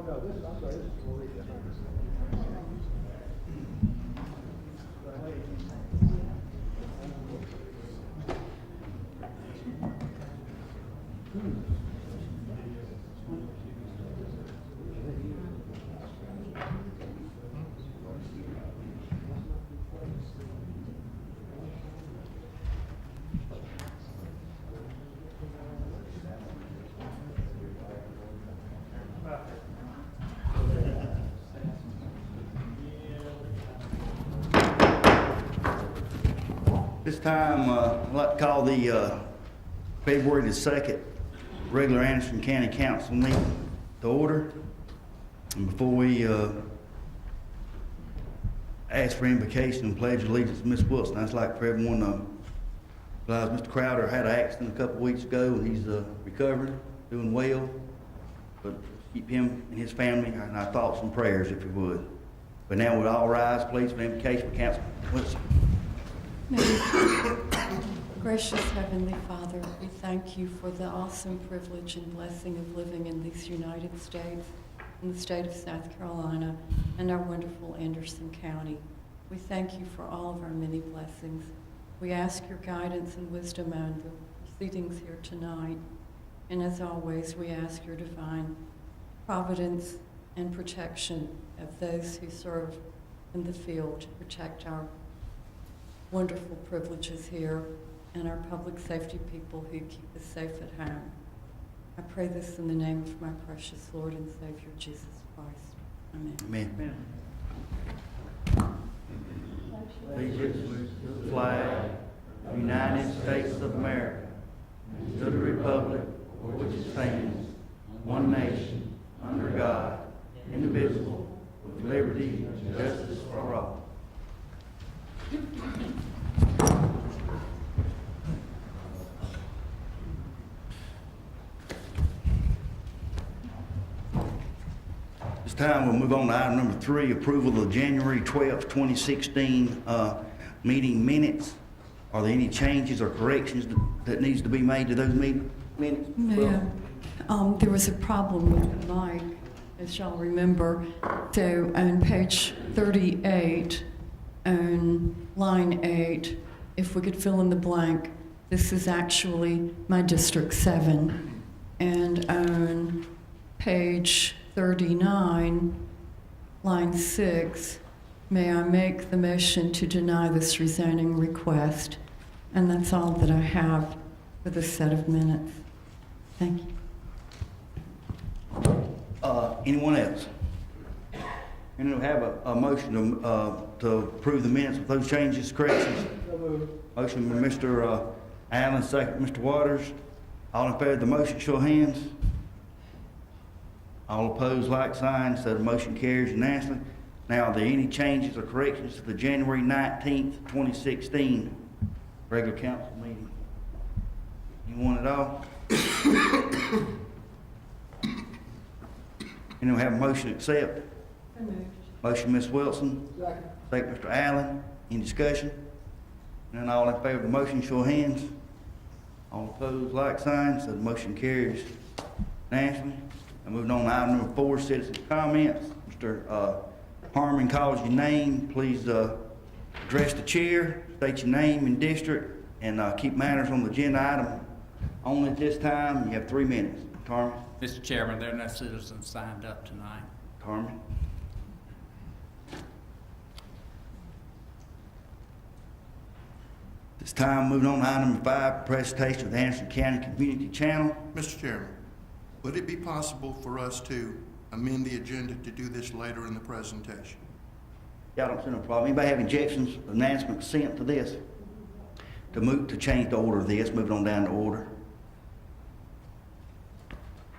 no, this, I'm sorry, this is Maria. This time, I'd like to call the February the 2nd regular Anderson County Council meeting to order. And before we ask for invocation and pledge allegiance to Ms. Wilson, I'd like for everyone to realize Mr. Crowder had an accident a couple weeks ago, and he's recovering, doing well. But keep him and his family in our thoughts and prayers, if you would. But now we'll all rise, please, for invocation for Councilman Wilson. Gracious Heavenly Father, we thank you for the awesome privilege and blessing of living in these United States, in the state of South Carolina, and our wonderful Anderson County. We thank you for all of our many blessings. We ask your guidance and wisdom on the proceedings here tonight. And as always, we ask your divine providence and protection of those who serve in the field to protect our wonderful privileges here and our public safety people who keep us safe at home. I pray this in the name of my precious Lord and Savior, Jesus Christ. Amen. Amen. Allegiance to the flag of the United States of America, and to the republic for which it stands, one nation, under God, indivisible, with liberty and justice for all. This time we'll move on to item number 3, approval of the January 12th, 2016 meeting minutes. Are there any changes or corrections that needs to be made to those meeting minutes? Mayor, there was a problem with the mic, as y'all remember. So on page 38, on line 8, if we could fill in the blank, this is actually my District 7. And on page 39, line 6, may I make the motion to deny this rezoning request? And that's all that I have for this set of minutes. Thank you. Anyone else? And we'll have a motion to approve the minutes with those changes, corrections. Motion by Mr. Allen, second Mr. Waters. All in favor of the motion, show of hands. All opposed, like sign, so the motion carries unanimously. Now, are there any changes or corrections to the January 19th, 2016 regular council meeting? Anyone at all? And we have a motion to accept. Motion, Ms. Wilson. Second, Mr. Allen. Any discussion? None, all in favor of the motion, show of hands. All opposed, like sign, so the motion carries unanimously. And moving on to item number 4, citizen comments. Mr. Harmon calls your name. Please address the chair, state your name and district, and keep matters on the agenda item only at this time. You have 3 minutes. Harmon. Mr. Chairman, there are no citizens signed up tonight. Harmon. This time, moving on to item number 5, presentation of the Anderson County Community Channel. Mr. Chairman, would it be possible for us to amend the agenda to do this later in the presentation? Y'all don't see no problem. Anybody have objections, announcement, consent to this? To change the order of this, move it on down to order.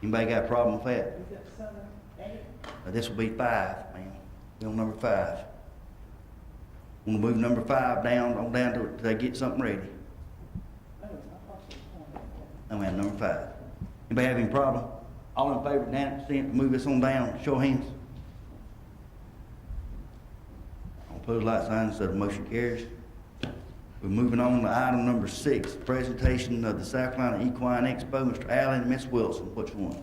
Anybody got a problem with that? This will be 5, ma'am. Be on number 5. We'll move number 5 down to they get something ready. No, ma'am, number 5. Anybody have any problem? All in favor, down, consent, move this on down. Show of hands. All opposed, like sign, so the motion carries. We're moving on to item number 6, presentation of the South Carolina Equine Expo. Mr. Allen and Ms. Wilson, which one?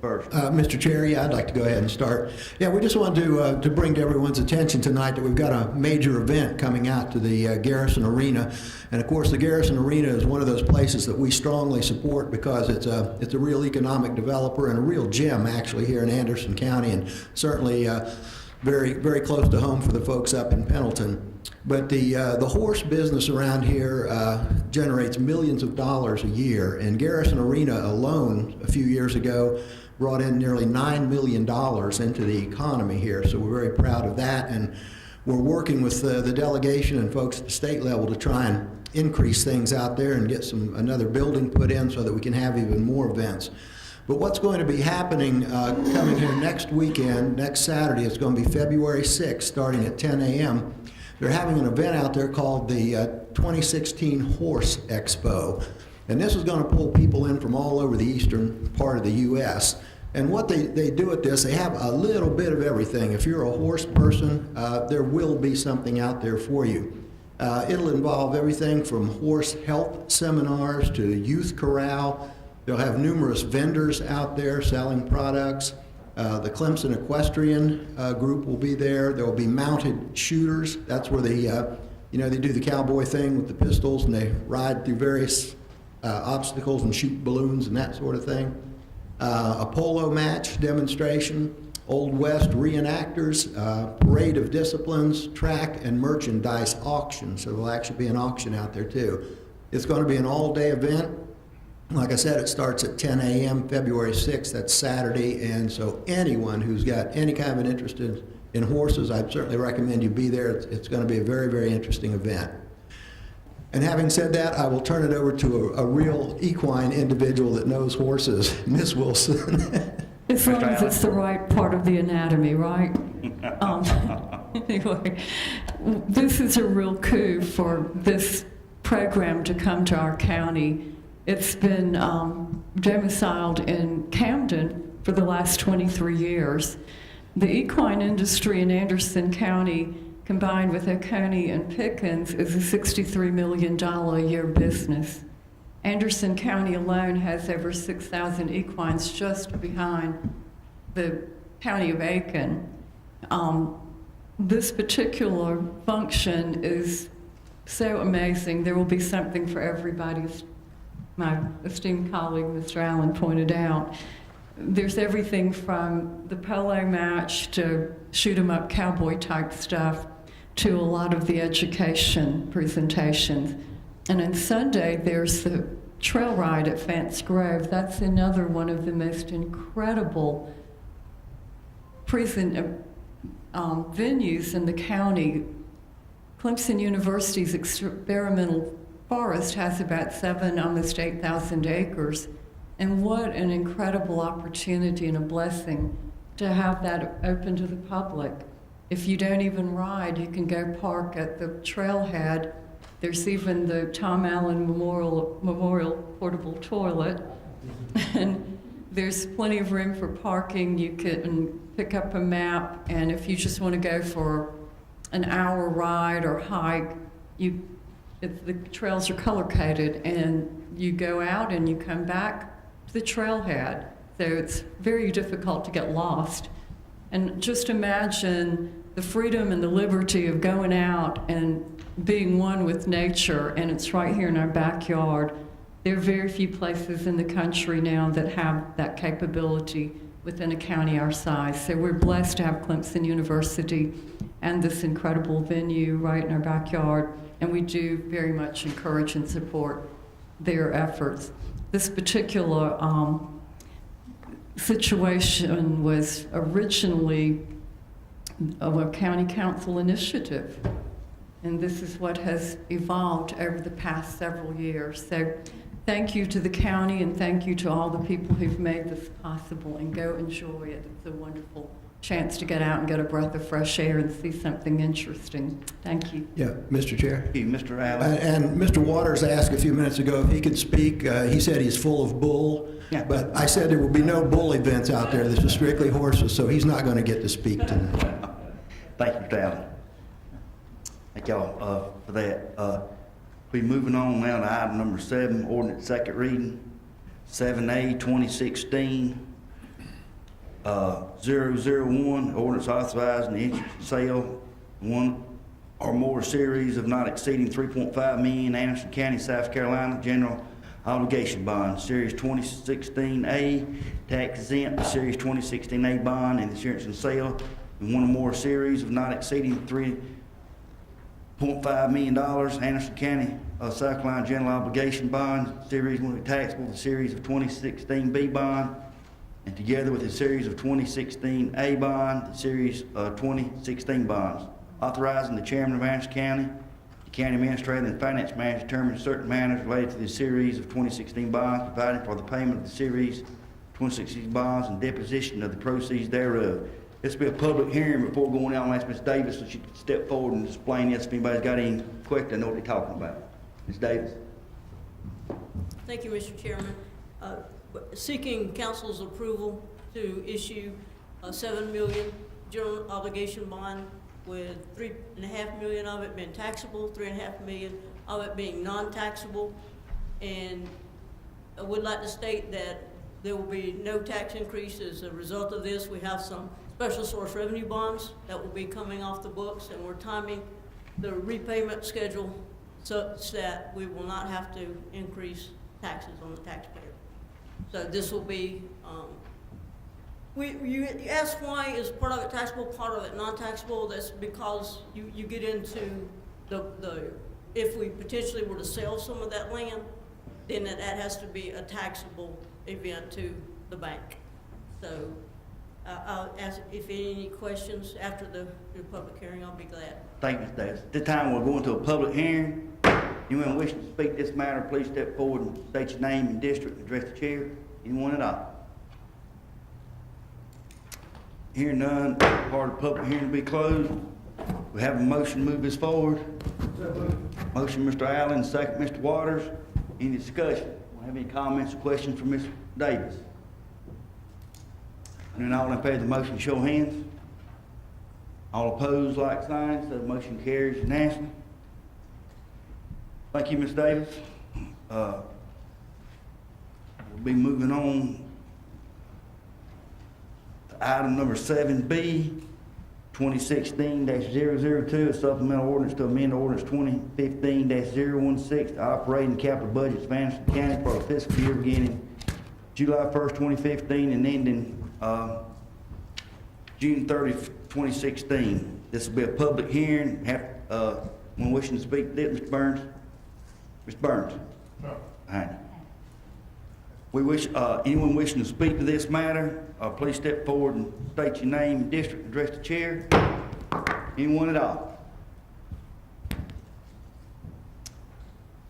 first. Mr. Chair, yeah, I'd like to go ahead and start. Yeah, we just wanted to bring to everyone's attention tonight that we've got a major event coming out to the Garrison Arena. And of course, the Garrison Arena is one of those places that we strongly support because it's a real economic developer and a real gem actually here in Anderson County, and certainly very, very close to home for the folks up in Pendleton. But the horse business around here generates millions of dollars a year, and Garrison Arena alone a few years ago brought in nearly $9 million into the economy here. So we're very proud of that, and we're working with the delegation and folks at the state level to try and increase things out there and get another building put in so that we can have even more events. But what's going to be happening coming here next weekend, next Saturday, it's going to be February 6th, starting at 10 a.m. They're having an event out there called the 2016 Horse Expo. And this is going to pull people in from all over the eastern part of the U.S. And what they do at this, they have a little bit of everything. If you're a horse person, there will be something out there for you. It'll involve everything from horse health seminars to youth corral. They'll have numerous vendors out there selling products. The Clemson Equestrian group will be there. There will be mounted shooters. That's where they do the cowboy thing with the pistols and they ride through various obstacles and shoot balloons and that sort of thing. A polo match demonstration, Old West reenactors, parade of disciplines, track and merchandise auction. So there'll actually be an auction out there too. It's going to be an all-day event. Like I said, it starts at 10 a.m. February 6th, that's Saturday, and so anyone who's got any kind of an interest in horses, I'd certainly recommend you be there. It's going to be a very, very interesting event. And having said that, I will turn it over to a real equine individual that knows horses, Miss Wilson. As long as it's the right part of the anatomy, right? Anyway, this is a real coup for this program to come to our county. It's been domiciled in Camden for the last 23 years. The equine industry in Anderson County, combined with Oconee and Pickens, is a $63 million a year business. Anderson County alone has over 6,000 equines just behind the county of Aiken. This particular function is so amazing. There will be something for everybody. My esteemed colleague, Mr. Allen, pointed out. There's everything from the polo match to shoot-'em-up cowboy type stuff to a lot of the education presentations. And on Sunday, there's the trail ride at Fance Grove. That's another one of the most incredible venues in the county. Clemson University's experimental forest has about almost 8,000 acres. And what an incredible opportunity and a blessing to have that open to the public. If you don't even ride, you can go park at the trailhead. There's even the Tom Allen Memorial portable toilet. And there's plenty of room for parking. You can pick up a map, and if you just want to go for an hour ride or hike, the trails are color-coded, and you go out and you come back to the trailhead. So it's very difficult to get lost. And just imagine the freedom and the liberty of going out and being one with nature, and it's right here in our backyard. There are very few places in the country now that have that capability within a county our size. So we're blessed to have Clemson University and this incredible venue right in our backyard, and we do very much encourage and support their efforts. This particular situation was originally a county council initiative, and this is what has evolved over the past several years. So thank you to the county, and thank you to all the people who've made this possible, and go enjoy it. It's a wonderful chance to get out and get a breath of fresh air and see something interesting. Thank you. Yeah, Mr. Chair. Thank you, Mr. Allen. And Mr. Waters asked a few minutes ago if he could speak. He said he's full of bull, but I said there will be no bull events out there. This is strictly horses, so he's not going to get to speak tonight. Thank you, Mr. Allen. Thank y'all for that. Be moving on now to item number 7, ordinance second reading, 7A 2016. 001, ordinance authorizing the entry and sale one or more series of not exceeding 3.5 million Anderson County, South Carolina general obligation bond, Series 2016A, tax exempt, Series 2016A bond, and insurance and sale, and one or more series of not exceeding $3.5 million Anderson County, South Carolina general obligation bond, Series will be taxable, the series of 2016B bond, and together with a series of 2016A bond, the series of 2016 bonds, authorizing the chairman of Anderson County, the county administrator, and finance manager to determine certain matters related to the series of 2016 bonds, providing for the payment of the series 2016 bonds and deposition of the proceeds thereof. This will be a public hearing. Before going out, I'll ask Ms. Davis so she can step forward and explain this if anybody's got any questions. I know what they're talking about. Ms. Davis. Thank you, Mr. Chairman. Seeking council's approval to issue a $7 million general obligation bond, with $3.5 million of it being taxable, $3.5 million of it being non-taxable. And I would like to state that there will be no tax increase as a result of this. We have some special source revenue bonds that will be coming off the books, and we're timing the repayment schedule such that we will not have to increase taxes on the taxpayer. So this will be, you ask why is part of it taxable, part of it non-taxable. That's because you get into if we potentially were to sell some of that land, then that has to be a taxable event to the bank. So I'll ask if any questions after the public hearing. I'll be glad. Thank you, Ms. Davis. At this time, we're going to a public hearing. Anyone wishing to speak this matter, please step forward and state your name and district and address the chair. Anyone at all? Hearing none, part of the public hearing to be closed. We have a motion to move this forward. Motion, Mr. Allen, second, Mr. Waters. Any discussion? Have any comments or questions from Mr. Davis? And then all in favor of the motion, show of hands. All opposed, like sign, so the motion carries unanimously. Thank you, Ms. Davis. We'll be moving on to item number 7B, 2016-002, a supplemental ordinance to amend ordinance 2015-016, operating capital budgets of Anderson County for the fiscal year beginning July 1st, 2015 and ending June 30th, 2016. This will be a public hearing. One wishing to speak to it, Mr. Burns? Mr. Burns? No. All right. Anyone wishing to speak to this matter, please step forward and state your name and district, address the chair. Anyone at all?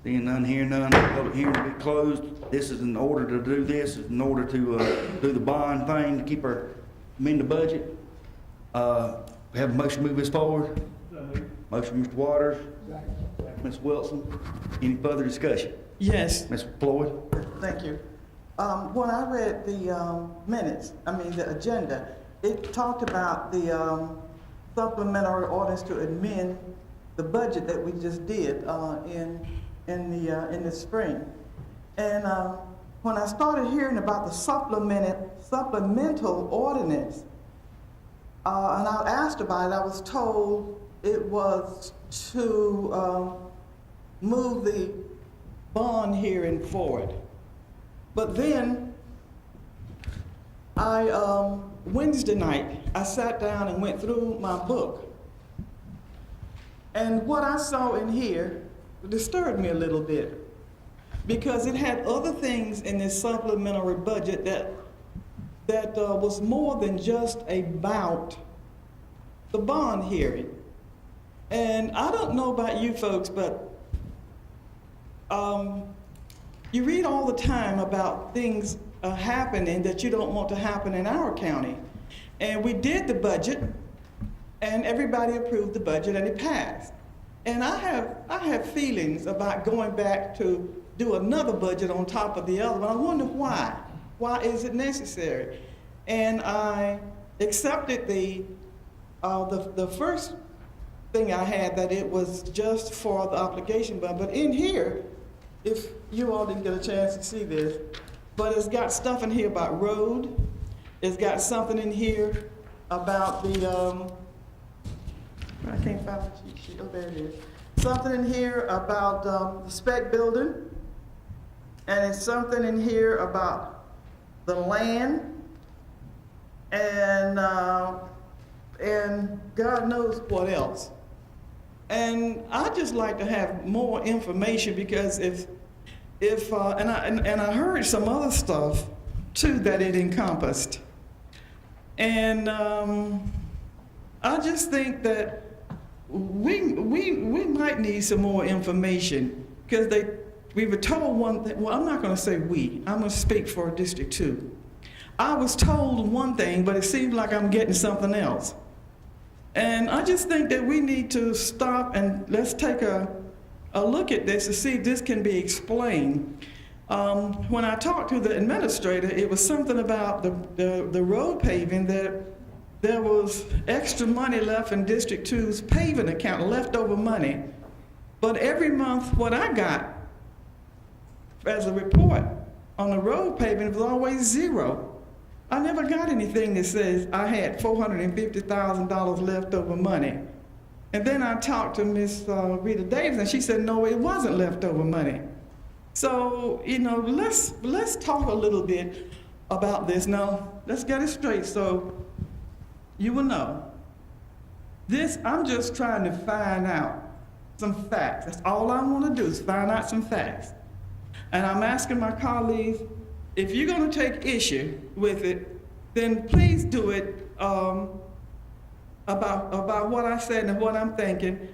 Seeing none, hearing none, public hearing to be closed. This is in order to do this, is in order to do the bond thing, to keep amend the budget. We have a motion to move this forward. Motion, Mr. Waters. Ms. Wilson. Any further discussion? Yes. Ms. Floyd? Thank you. When I read the the agenda, it talked about the supplementary orders to amend the budget that we just did in the spring. And when I started hearing about the supplemental ordinance, and I asked about it, I was told it was to move the bond hearing forward. But then, Wednesday night, I sat down and went through my book. And what I saw in here disturbed me a little bit, because it had other things in this supplementary budget that was more than just about the bond hearing. And I don't know about you folks, but you read all the time about things happening that you don't want to happen in our county. And we did the budget, and everybody approved the budget, and it passed. And I have feelings about going back to do another budget on top of the other one. I wonder why. Why is it necessary? And I accepted the first thing I had, that it was just for the obligation bond. But in here, if you all didn't get a chance to see this, but it's got stuff in here about road, It's got something in here about the, I can't find the cheat sheet, oh, there it is. Something in here about the spec building, and it's something in here about the land, and God knows what else. And I just like to have more information, because and I heard some other stuff too that it encompassed. And I just think that we might need some more information, because we were told one thing. Well, I'm not going to say we. I'm going to speak for District 2. I was told one thing, but it seems like I'm getting something else. And I just think that we need to stop and let's take a look at this to see if this can be explained. When I talked to the administrator, it was something about the road paving, that there was extra money left in District 2's paving account, leftover money. But every month, what I got as a report on the road paving was always zero. I never got anything that says I had $450,000 leftover money. And then I talked to Miss Rita Davis, and she said, no, it wasn't leftover money. So, you know, let's talk a little bit about this. Now, let's get it straight so you will know. I'm just trying to find out some facts. That's all I want to do, is find out some facts. And I'm asking my colleagues, if you're going to take issue with it, then please do it about what I said and what I'm thinking.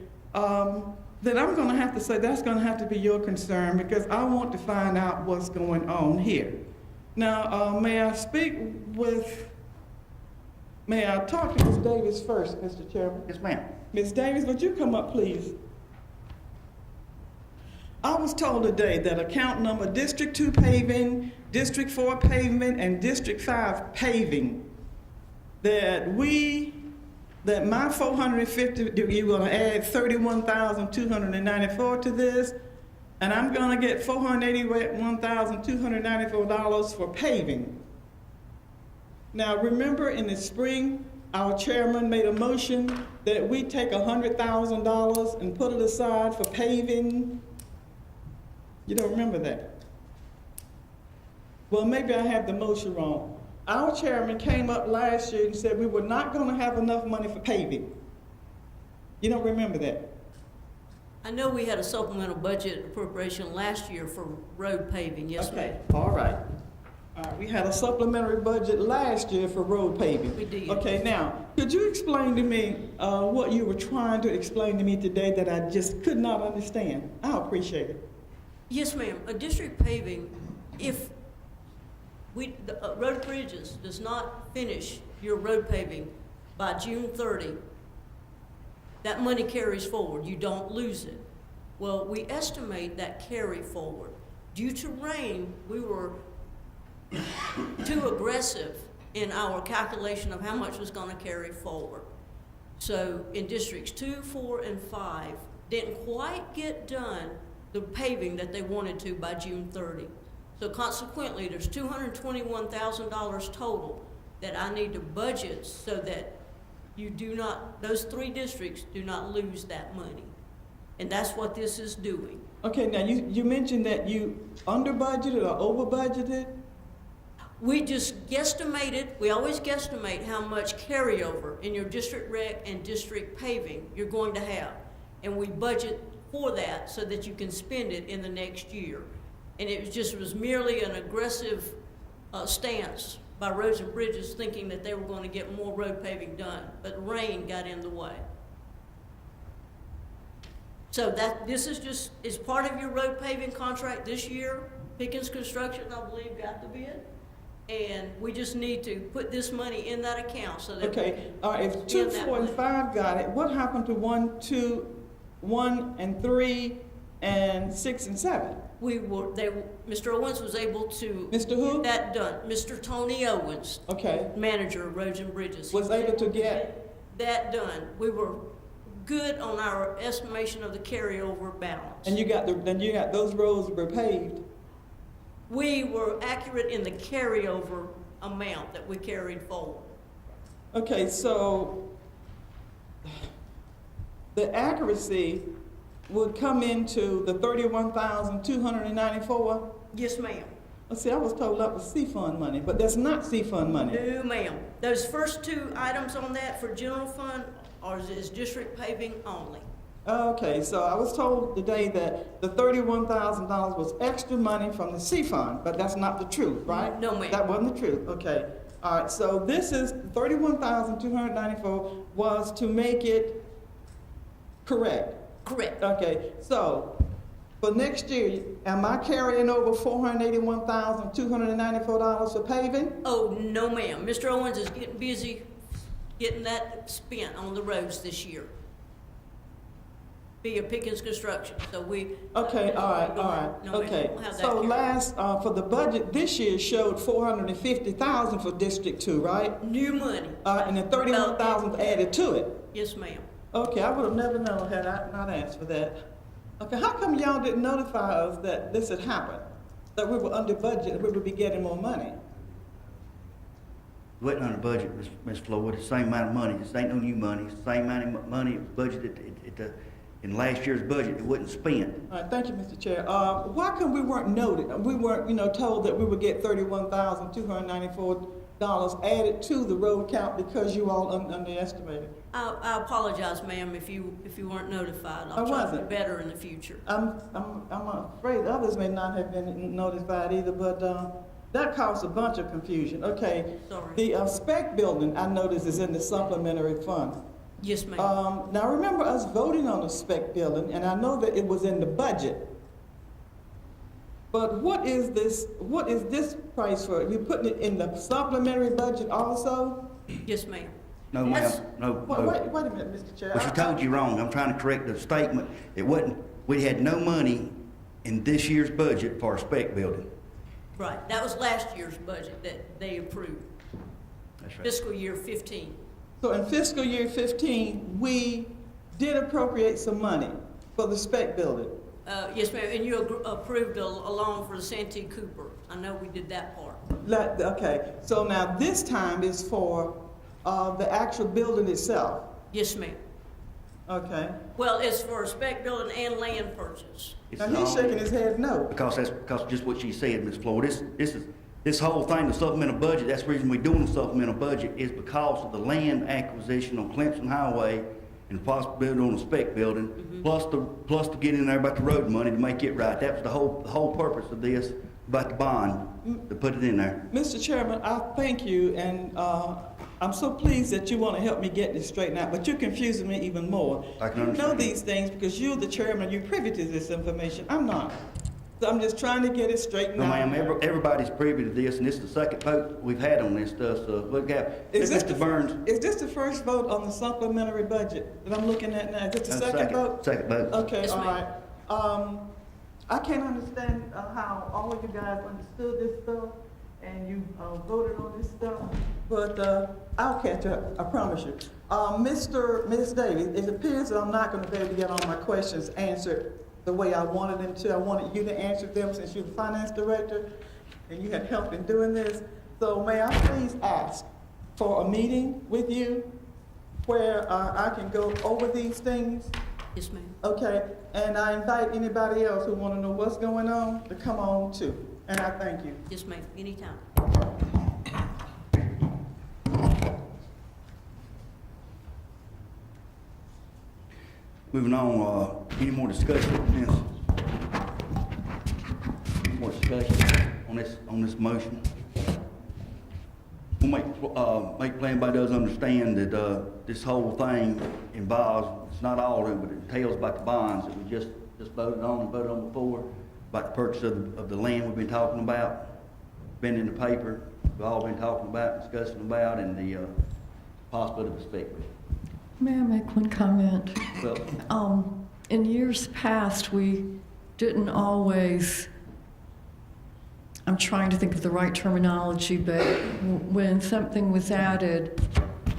Then I'm going to have to say that's going to have to be your concern, because I want to find out what's going on here. Now, may I talk to Ms. Davis first, Mr. Chairman? Yes, ma'am. Ms. Davis, would you come up, please? I was told today that account number District 2 paving, District 4 pavement, and District 5 paving, that my 450, you're gonna add 31,294 to this, and I'm gonna get $481,294 for paving. Now, remember in the spring, our chairman made a motion that we take $100,000 and put it aside for paving. You don't remember that? Well, maybe I have the motion wrong. Our chairman came up last year and said we were not going to have enough money for paving. You don't remember that? I know we had a supplemental budget appropriation last year for road paving, yes, ma'am. Okay, all right. We had a supplementary budget last year for road paving. We did. Okay, now, could you explain to me what you were trying to explain to me today that I just could not understand? I appreciate it. Yes, ma'am. A district paving, if Road Bridges does not finish your road paving by June 30, that money carries forward. You don't lose it. Well, we estimate that carry forward. Due to rain, we were too aggressive in our calculation of how much was going to carry forward. So in districts 2, 4, and 5, didn't quite get done the paving that they wanted to by June 30. So consequently, there's $221,000 total that I need to budget so that those 3 districts do not lose that money. And that's what this is doing. Okay, now you mentioned that you under budgeted or over budgeted? We just guesstimated, we always guesstimate how much carryover in your district rec and district paving you're going to have. And we budget for that so that you can spend it in the next year. And it was merely an aggressive stance by Roads and Bridges, thinking that they were going to get more road paving done, but rain got in the way. So this is part of your road paving contract this year. Pickens Construction, I believe, got the bid. And we just need to put this money in that account so that Okay, all right, if 2, 4, and 5 got it, what happened to 1, 2, 1, and 3, and 6, and 7? Mr. Owens was able to Mr. Who? get that done. Mr. Tony Owens, Okay, manager of Roads and Bridges, was able to get, that done. We were good on our estimation of the carryover balance. and you got those roads were paved. We were accurate in the carryover amount that we carried forward. Okay, so the accuracy would come into the 31,294. Yes, ma'am. Let's see, I was told that was C-Fund money, but that's not C-Fund money. No, ma'am. Those first two items on that for general fund is district paving only. Okay, so I was told today that the $31,000 was extra money from the C-Fund, but that's not the truth, right? No, ma'am. That wasn't the truth, okay. All right, so this is, 31,294 was to make it correct. Correct. Okay, so for next year, am I carrying over $481,294 for paving? Oh, no, ma'am. Mr. Owens is getting busy getting that spent on the roads this year via Pickens Construction, so we. Okay, all right, No, ma'am, we okay. don't have that So carried. last, for the budget this year showed 450,000 for District 2, right? New money. And then 31,000 added to it. Yes, ma'am. Okay, I would have never known had I not asked for that. Okay, how come y'all didn't notify us that this had happened? That we were under budget, that we would be getting more money? We wasn't under budget, Ms. Floyd, it's the same amount of money, this ain't no new money, it's the same amount of money budgeted in last year's budget, it wasn't spent. All right, thank you, Mr. Chair. Why come we weren't noted? We weren't, told that we would get $31,294 added to the road count because you all underestimated? I apologize, ma'am, if you weren't notified. I I'll try to wasn't. do better in the future. I'm afraid others may not have been notified either, but that caused a bunch of confusion. Okay. Sorry. The spec building, I noticed, is in the supplementary fund. Yes, ma'am. Now, remember us voting on the spec building, and I know that it was in the budget. But what is this price for? You putting it in the supplementary budget also? Yes, ma'am. No, That's- ma'am, no, Wait no. a minute, Mr. Chair. Well, she told you wrong, I'm trying to correct the statement, it wasn't, we had no money in this year's budget for a spec building. Right, that was last year's budget that they approved, That's right. fiscal year 15. So in fiscal year 15, we did appropriate some money for the spec building. Yes, ma'am, and you approved a loan for the Santee Cooper. I know we did that part. Okay, so now this time is for the actual building itself. Yes, ma'am. Okay. Well, it's for a spec building and land purchase. It's Now he's all- shaking his head no. Because just what she said, Ms. Floyd, this whole thing, the supplemental budget, that's the reason we're doing the supplemental budget, is because of the land acquisition on Clemson Highway and the possibility on the spec building, plus to get in there about the road money to make it right. That was the whole purpose of this, about the bond, to put it in there. Mr. Chairman, I thank you, and I'm so pleased that you want to help me get this straightened out, but you're confusing me even more. I can You know understand. these things because you're the chairman, you're privy to this information. I'm not. So I'm just trying to get it straightened No, out. ma'am, everybody's privy to this, and this is the second vote we've had on this stuff, so look at, Is this Mr. Burns. Is this the first vote on the supplementary budget that I'm looking at now? Is this the second vote? Second vote. Okay, Yes, all ma'am. right. I can't understand how all of you guys understood this stuff and you voted on this stuff, but I'll catch up, I promise you. Ms. Davis, it appears that I'm not going to be able to get all my questions answered the way I wanted them to. I wanted you to answer them since you're the finance director and you had help in doing this. So may I please ask for a meeting with you where I can go over these things? Yes, ma'am. Okay, and I invite anybody else who want to know what's going on to come on too. And I thank you. Yes, ma'am, anytime. Moving on, any more discussion on this? Any more discussion on this motion? We'll make plan everybody does understand that, this whole thing involves, it's not all of it, but it entails about the bonds that we just voted on before, about the purchase of the land we've been talking about, been in the paper, we've all been talking about, discussing about, and the, possibility of spec. May I make one comment? Well, In years past, we didn't always, I'm trying to think of the right terminology, but when something was added,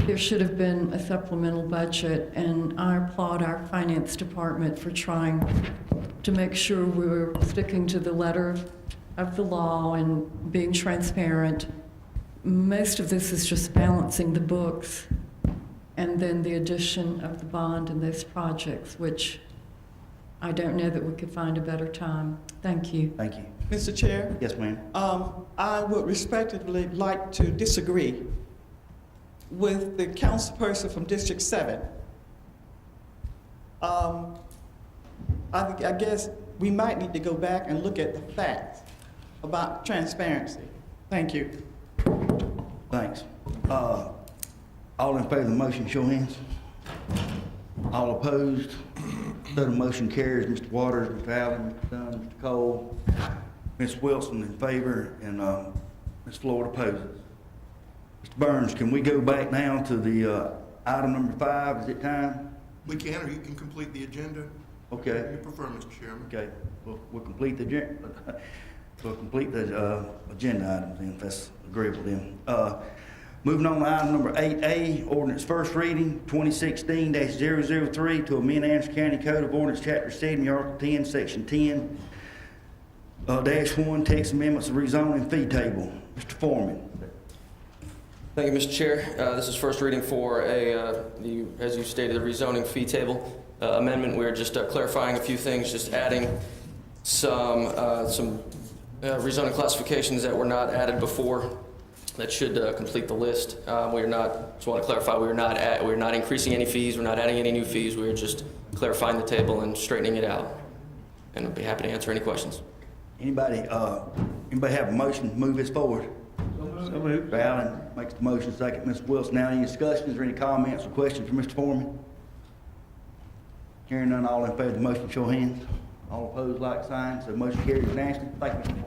there should have been a supplemental budget, and I applaud our finance department for trying to make sure we were sticking to the letter of the law and being transparent. most of this is just balancing the books and then the addition of the bond in those projects, which I don't know that we could find a better time. Thank you. Thank you. Mr. Chair, Yes, ma'am. I would respectfully like to disagree with the councilperson from District 7. I guess we might need to go back and look at the facts about transparency. Thank you. Thanks. All in favor of the motion, show hands. All opposed? So the motion carries. Mr. Waters, Mr. Allen, Mr. Dunn, Mr. Cole, Ms. Wilson in favor, and Ms. Floyd opposes. Mr. Burns, can we go back now to the item number 5? Is it time? We can, or you can complete the agenda. Okay. You prefer, Mr. Chairman. Okay. We'll complete the agenda items then, if that's agreeable then. Moving on to item number 8A, ordinance first reading, 2016-003, to amend Anderson County Code of Ordinance, Chapter 70, Article 10, Section 10, -1, text amendments of rezoning fee table. Mr. Foreman. Thank you, Mr. Chair. This is first reading for as you stated, the rezoning fee table amendment. We're just clarifying a few things, just adding some rezoning classifications that were not added before. That should complete the list. We are not. Just want to clarify, we're not increasing any fees. We're not adding any new fees. We're just clarifying the table and straightening it out. And I'll be happy to answer any questions. Anybody have a motion to move this forward? So moved. Mr. Allen makes the motion, second. Ms. Wilson, now any discussions or any comments or questions for Mr. Foreman? Hearing none, all in favor of the motion, show hands. All opposed, like sign. So motion carries unanimously. Thank you, Mr. Foreman.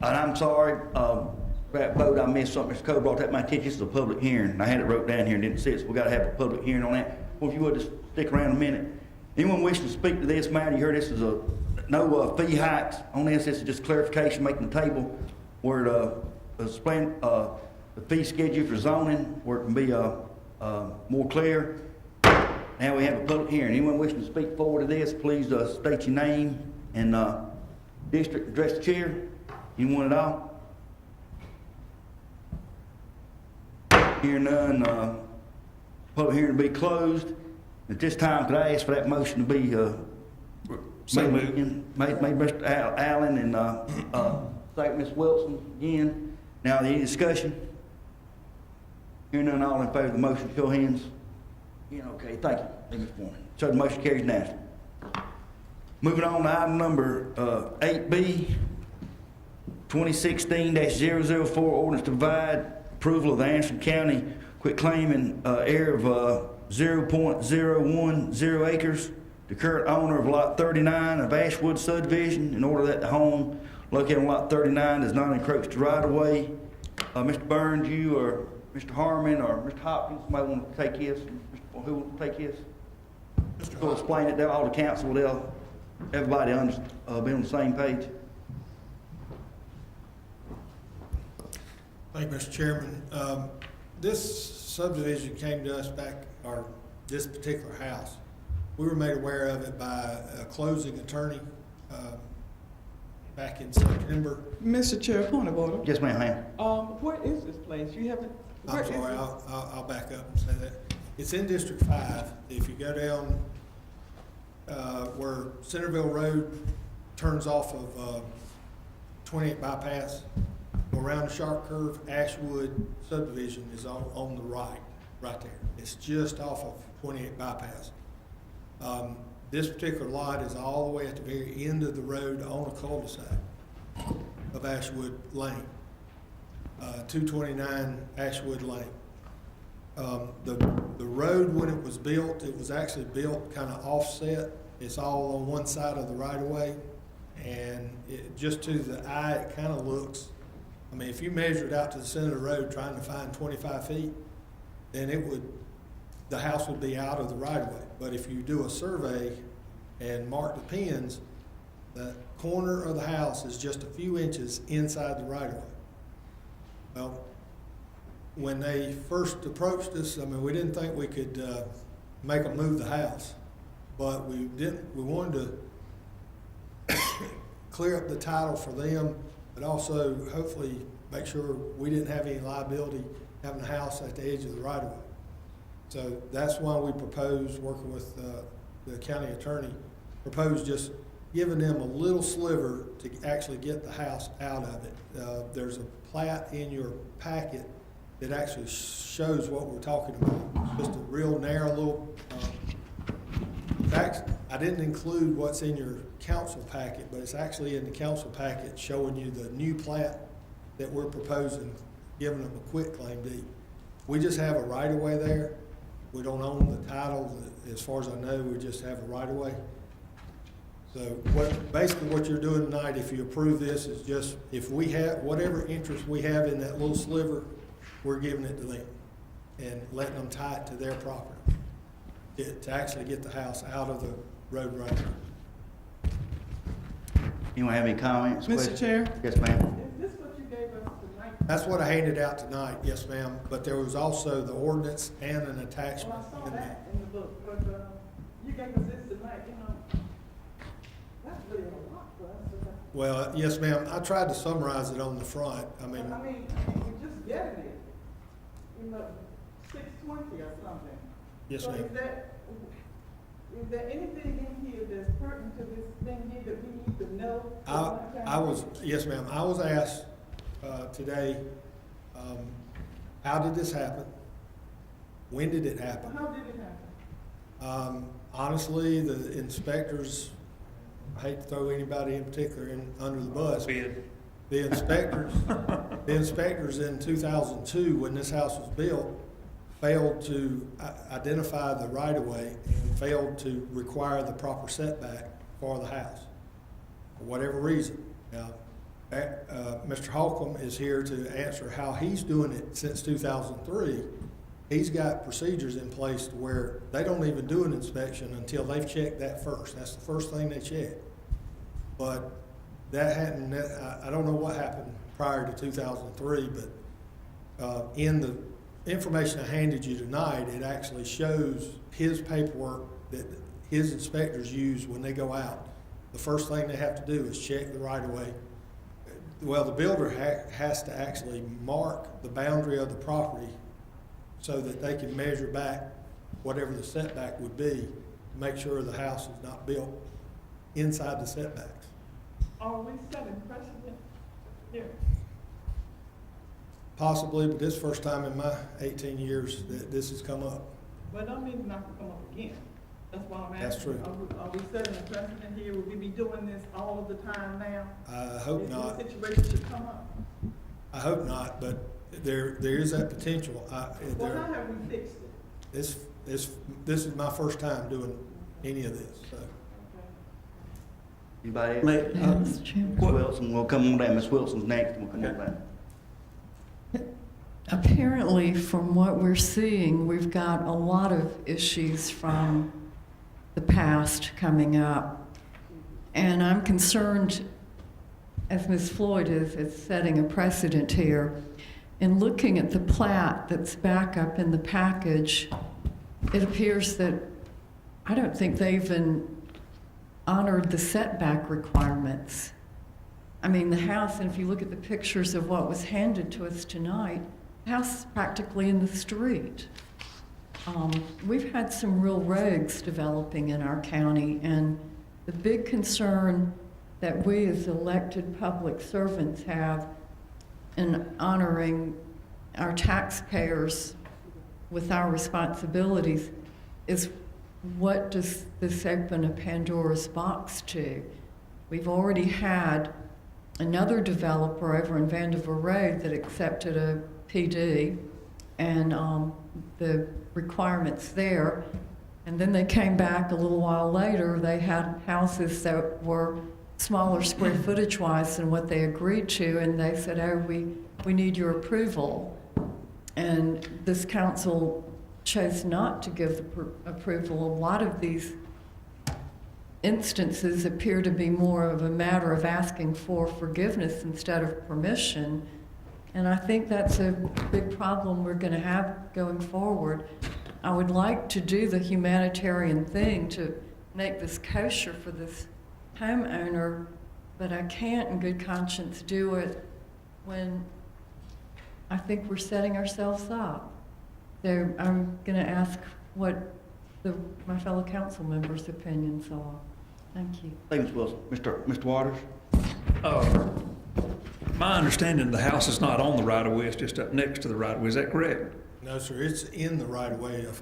And I'm sorry, that vote, I missed something. Mr. Cole brought that to my attention. This is a public hearing. I had it wrote down here and didn't see it, so we got to have a public hearing on that. Well, if you would just stick around a minute. Anyone wishing to speak to this matter? You heard this is no fee hikes on this. This is just clarification, making the table where explain the fee schedule for zoning, where it can be more clear. Now we have a public hearing. Anyone wishing to speak forward to this, please state your name and district, address the chair. Anyone at all? Hearing none, public hearing to be closed. At this time, could I ask for that motion to be made by Mr. Allen and second Ms. Wilson again? Now, any discussion? Hearing none, all in favor of the motion, show hands. Okay, thank you. Thank you, Mr. Foreman. So the motion carries unanimously. Moving on to item number 8B. 2016-004 ordinance to provide approval of the Anderson County quitclaim in area of 0.010 acres to current owner of Lot 39 of Ashwood subdivision in order that the home located on Lot 39 does not encroach the right-of-way. Mr. Burns, you or Mr. Harmon or Mr. Hopkins, somebody want to take his? Who will take his? We'll explain it to all the council. Everybody be on the same page. Thank you, Mr. Chairman. This subdivision came to us back, or this particular house. We were made aware of it by a closing attorney back in September. Mr. Chair, point of order. Yes, ma'am. Where is this place? You haven't. I'm sorry, I'll back up and say that. It's in District 5. If you go down where Centerville Road turns off of 28 bypass, around the sharp curve, Ashwood subdivision is on the right there. It's just off of 28 bypass. This particular lot is all the way at the very end of the road on a cul-de-sac of Ashwood Lane, 229 Ashwood Lane. The road, when it was built, it was actually built kind of offset. It's all on one side of the right-of-way, and just to the eye, it kind of looks, I mean, if you measure it out to the center of the road trying to find 25 feet, then the house would be out of the right-of-way. But if you do a survey and mark the pins, the corner of the house is just a few inches inside the right-of-way. Well, when they first approached us, I mean, we didn't think we could make them move the house, but we wanted to clear up the title for them, but also hopefully make sure we didn't have any liability having a house at the edge of the right of way. So that's why we proposed, working with the county attorney, proposed just giving them a little sliver to actually get the house out of it. There's a plat in your packet that actually shows what we're talking about. Just a real narrow little, in fact, I didn't include what's in your council packet, but it's actually in the council packet showing you the new plat that we're proposing, giving them a quitclaim deed. We just have a right-of-way there. We don't own the title. As far as I know, we just have a right-of-way. So basically what you're doing tonight, if you approve this, is just, if we have, whatever interest we have in that little sliver, we're giving it to them and letting them tie it to their property to actually get the house out of the road right now. Anyone have any comments? Mr. questions? Chair? Yes, ma'am. Is this what you gave us tonight? That's what I handed out tonight, yes, ma'am, but there was also the ordinance and an attachment. Well, I saw in there. that in the book, but you gave us this tonight, you know. That's really a lot for us. Well, yes, ma'am, I tried to summarize it on the front. I mean, we're just getting it, you know, 620 or something. yes, So ma'am. is there anything in here that's pertinent to this thing here that we need to know? Yes, ma'am, I was asked today, how did this happen? When did it happen? How did it happen? Honestly, the inspectors, I hate to throw anybody in particular under the bus. The inspectors in 2002, when this house was built, failed to identify the right-of-way and failed to require the proper setback for the house, for whatever reason. Now, Mr. Holcomb is here to answer how he's doing it since 2003. He's got procedures in place to where they don't even do an inspection until they've checked that first. That's the first thing they check. But that hadn't, I don't know what happened prior to 2003, but in the information I handed you tonight, it actually shows his paperwork that his inspectors use when they go out. The first thing they have to do is check the right-of-way. Well, the builder has to actually mark the boundary of the property so that they can measure back whatever the setback would be to make sure the house is not built inside the setbacks. Are we setting precedent here? Possibly, but this is the first time in my 18 years that this has come up. But I mean, not to come up again. That's why I'm asking. That's true. Are we setting a precedent here? Will we be doing this all of the time now? I hope not. If this situation should come up? I hope not, but there is that potential. Well, how have we fixed it? This is my first time doing any of this, so. Anybody else? Mr. Chairman. Ms. Wilson, we'll come on down. Ms. Wilson's next, and we'll come on down. Apparently, from what we're seeing, we've got a lot of issues from the past coming up. And I'm concerned, as Ms. Floyd is setting a precedent here, in looking at the plat that's back up in the package, it appears that I don't think they even honored the setback requirements. I mean, the house, and if you look at the pictures of what was handed to us tonight, the house is practically in the street. We've had some real rogues developing in our county, and the big concern that we as elected public servants have in honoring our taxpayers with our responsibilities is, what does this open a Pandora's box to? We've already had another developer over in Vanderbilt Road that accepted a PD and the requirements there. And then they came back a little while later, they had houses that were smaller square footage wise than what they agreed to, and they said, oh, we need your approval. And this council chose not to give the approval. A lot of these instances appear to be more of a matter of asking for forgiveness instead of permission. And I think that's a big problem we're going to have going forward. I would like to do the humanitarian thing to make this kosher for this homeowner, but I can't in good conscience do it when I think we're setting ourselves up. So I'm going to ask what my fellow council members' opinions are. Thank you. Thank you, Ms. Wilson. Mr. Waters? My understanding, the house is not on the right-of-way, it's just up next to the right-of-way, is that correct? No, sir, it's in the right of way a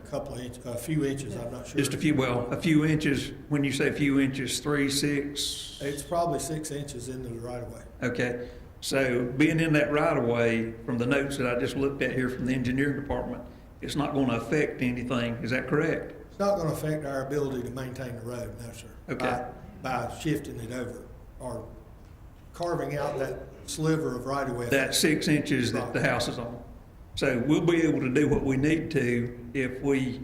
few inches, I'm not sure. Just a few inches, when you say a few inches, 3, 6? It's probably 6 inches into the right of way. Okay, so being in that right-of-way, from the notes that I just looked at here from the engineering department, it's not gonna affect anything, is that correct? It's not gonna affect our ability to maintain the road, no, sir. Okay. By shifting it over or carving out that sliver of right of way. That 6 inches that the house is on. So we'll be able to do what we need to if we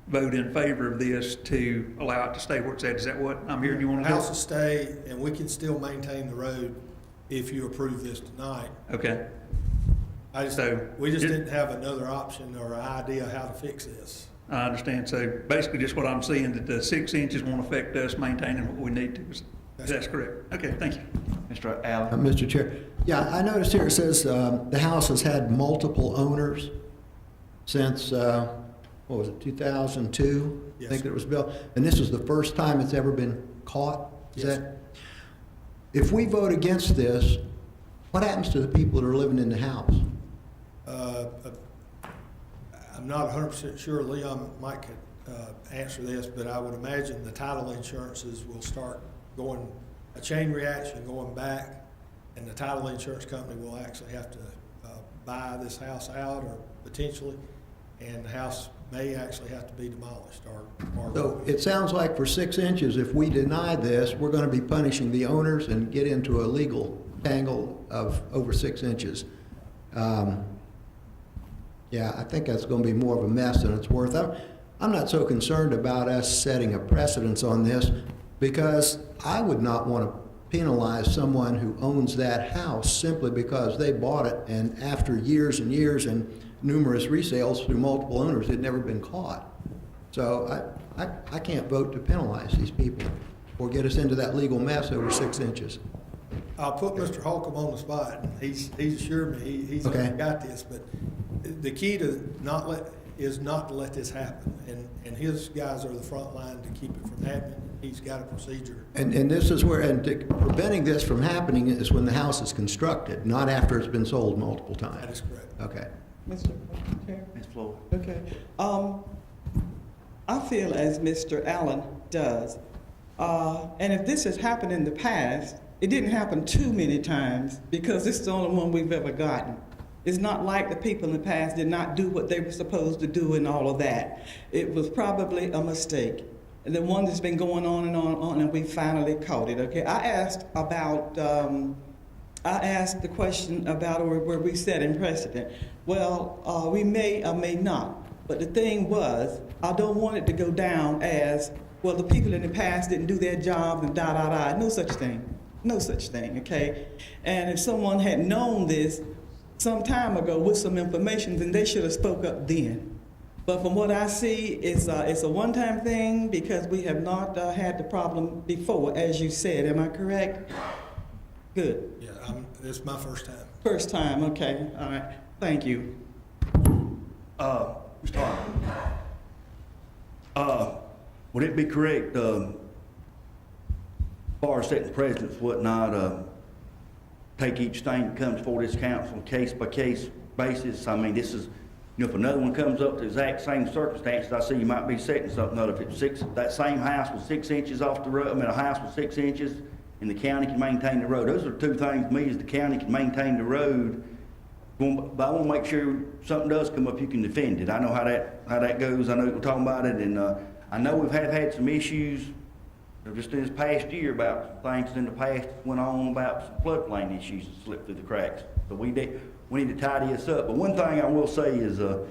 vote in favor of this to allow it to stay where it's at. Is that what I'm hearing you want to do? House will stay, and we can still maintain the road if you approve this tonight. Okay. We just didn't have another option or idea how to fix this. I understand. So basically just what I'm seeing, that the 6 inches won't affect us maintaining what we need to. That's correct. Okay, thank you. Mr. Allen? Mr. Chair, yeah, I noticed here it says the house has had multiple owners since, what was it, 2002? Yes, I think sir. that it was built. And this is the first time it's ever been caught? Is Yes. that? If we vote against this, what happens to the people that are living in the house? I'm not 100% sure, Leon might could answer this, but I would imagine the title insurances will start going, a chain reaction going back, and the title insurance company will actually have to buy this house out or potentially, and the house may actually have to be demolished or. So it sounds like for 6 inches, if we deny this, we're going to be punishing the owners and get into a legal tangle of over 6 inches. Yeah, I think that's going to be more of a mess than it's worth. I'm not so concerned about us setting a precedence on this, because I would not want to penalize someone who owns that house simply because they bought it and after years and years and numerous resales through multiple owners, it had never been caught. So I can't vote to penalize these people or get us into that legal mess over 6 inches. I'll put Mr. Holcomb on the spot. He's assured me he's Okay. got this, but the key to is not to let this happen. And his guys are the front line to keep it from happening. He's got a procedure. And this is where, preventing this from happening is when the house is constructed, not after it's been sold multiple times. That is correct. Okay. Mr. Chair? Ms. Floyd? Okay. I feel as Mr. Allen does. And if this has happened in the past, it didn't happen too many times because it's the only one we've ever gotten. It's not like the people in the past did not do what they were supposed to do and all of that. It was probably a mistake. And the one that's been going on and on, and we finally caught it, okay? I asked the question about where we set in precedent. Well, we may or may not. But the thing was, I don't want it to go down as, well, the people in the past didn't do their jobs and da-da-da. No such thing. No such thing, okay? And if someone had known this some time ago with some information, then they should have spoke up then. But from what I see, it's a one-time thing because we have not had the problem before, as you said. Am I correct? Good. Yeah, this is my first time. First time, okay. All right. Thank you. Mr. Harper, would it be correct, as far as setting precedents, whatnot, take each thing that comes before this council case-by-case basis? I mean, this is, if another one comes up to the exact same circumstances, I see you might be setting something up. If it's that same house was 6 inches off the road, a house was 6 inches, and the county can maintain the road. Those are two things to me, is the county can maintain the road. But I want to make sure something does come up, you can defend it. I know how that goes. I know we're talking about it, and I know we've had some issues just in this past year about things in the past that went on about some floodplain issues that slipped through the cracks. So we need to tidy this up. But one thing I will say is it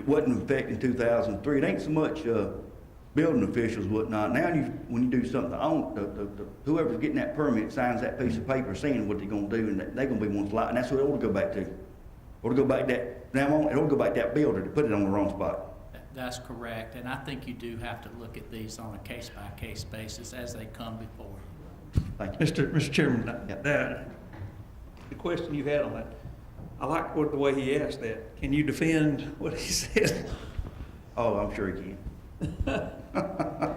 wasn't affecting 2003. It ain't so much building officials and whatnot. Now when you do something on whoever's getting that permit signs that piece of paper saying what they're going to do, and they're going to be one slot, and that's what it ought to go back to. It ought to go back that builder to put it on the wrong spot. That's correct, and I think you do have to look at these on a case-by-case basis as they come before you. Thank you. Mr. Chairman, Yeah. the question you had on that, I like the way he asked that. Can you defend what he said? Oh, I'm sure he can.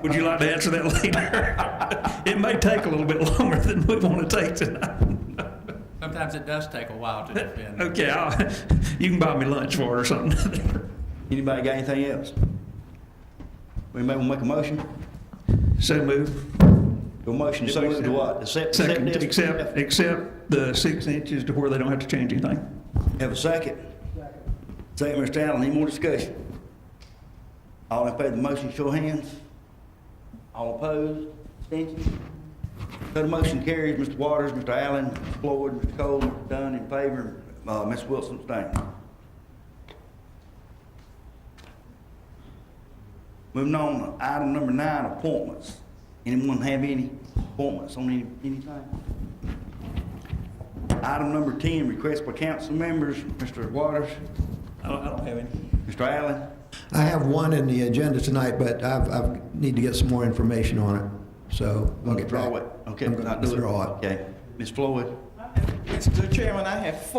Would you like to answer that later? It may take a little bit longer than we want to take tonight. Sometimes it does take a while to defend. Okay, you can buy me lunch for it or something. Anybody got anything else? We may want to make a motion? So move. Your motion, so moved to what? Accept Second, this? accept the 6 inches to where they don't have to change anything. Have a second? Second, Mr. Allen, any more discussion? All in favor of the motion, show of hands. All opposed, abstentions? So the motion carries. Mr. Waters, Mr. Allen, Mr. Floyd, Mr. Cole, Mr. Dunn in favor, Ms. Wilson abstaining. Moving on to item number 9, appointments. Anyone have any appointments on anything? Item number 10, request by council members. Mr. Waters, I don't have any. Mr. Allen. I have one in the agenda tonight, but I need to get some more information on it, so I'll get back. Withdraw it. Okay, I'm going to withdraw it. Okay. Ms. Floyd. Mr. Chairman, I have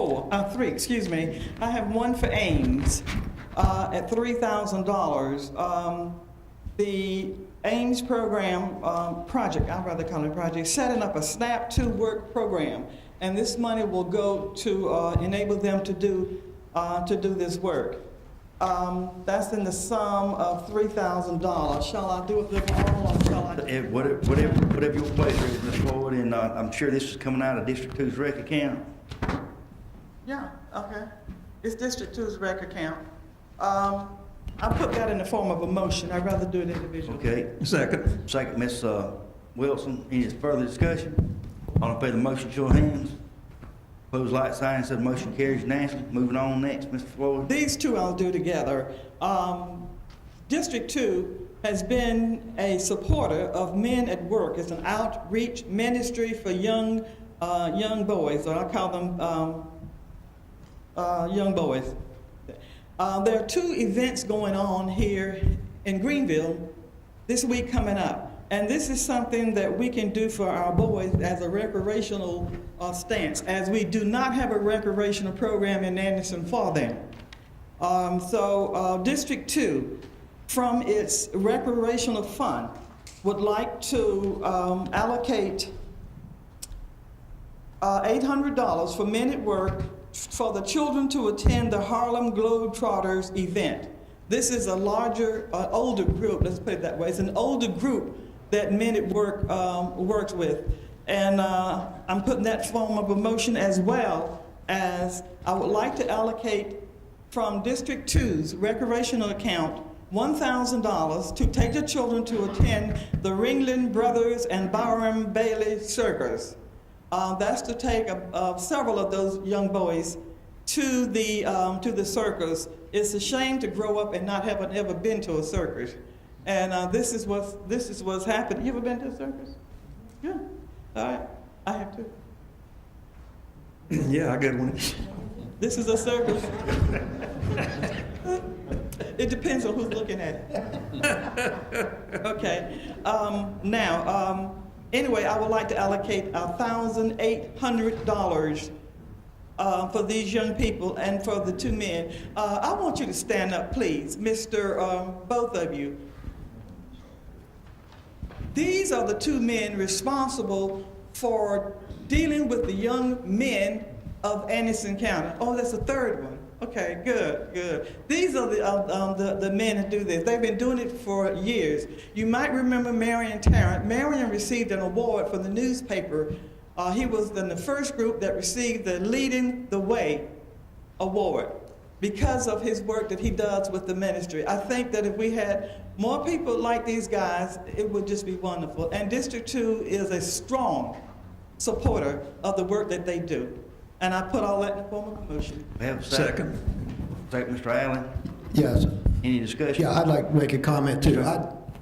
three, excuse me. I have one for Ames at $3,000. The Ames program project, I'd rather call it a project, setting up a SNAP to work program. And this money will go to enable them to do this work. That's in the sum of $3,000. Shall I do it all or shall I? Whatever your pleasure is, Ms. Floyd, and I'm sure this is coming out of District 2's rec account. Yeah, okay. It's District 2's rec account. I put that in the form of a motion. I'd rather do it individually. Okay. Second. Second, Ms. Wilson. Any further discussion? All in favor of the motion, show of hands. Opposed, like sign, said motion carries unanimously. Moving on next, Mr. Floyd. These two I'll do together. District 2 has been a supporter of Men at Work. It's an outreach ministry for young boys, or I call them young boys. There are 2 events going on here in Greenville this week coming up. And this is something that we can do for our boys as a recreational stance, as we do not have a recreational program in Anderson for them. District 2, from its recreational fund, would like to allocate $800 for Men at Work for the children to attend the Harlem Globetrotters event. This is a larger, older group, let's put it that way. It's an older group that Men at Work works with. And I'm putting that form of a motion, as well as I would like to allocate from District 2's recreational account $1,000 to take the children to attend the Ringling Brothers and Byron Bailey Circus. That's to take several of those young boys to the circus. It's a shame to grow up and not having ever been to a circus. And this is what's happened. You ever been to a circus? Yeah. All right. I have too. Yeah, I got one. This is a circus. It depends on who's looking at it. Okay. Anyway, I would like to allocate $1,800 for these young people and for the 2 men. I want you to stand up, please, both of you. These are the 2 men responsible for dealing with the young men of Anderson County. Oh, that's the 3rd one. Okay, good. These are the men who do this. They've been doing it for years. You might remember Marion Tarrant. Marion received an award from the newspaper. He was in the first group that received the Leading the Way award because of his work that he does with the ministry. I think that if we had more people like these guys, it would just be wonderful. And District 2 is a strong supporter of the work that they do. And I put all that in the form of a motion. We have a Second. Second, Mr. Allen. Yes. Any discussion? Yeah, I'd like to make a comment too.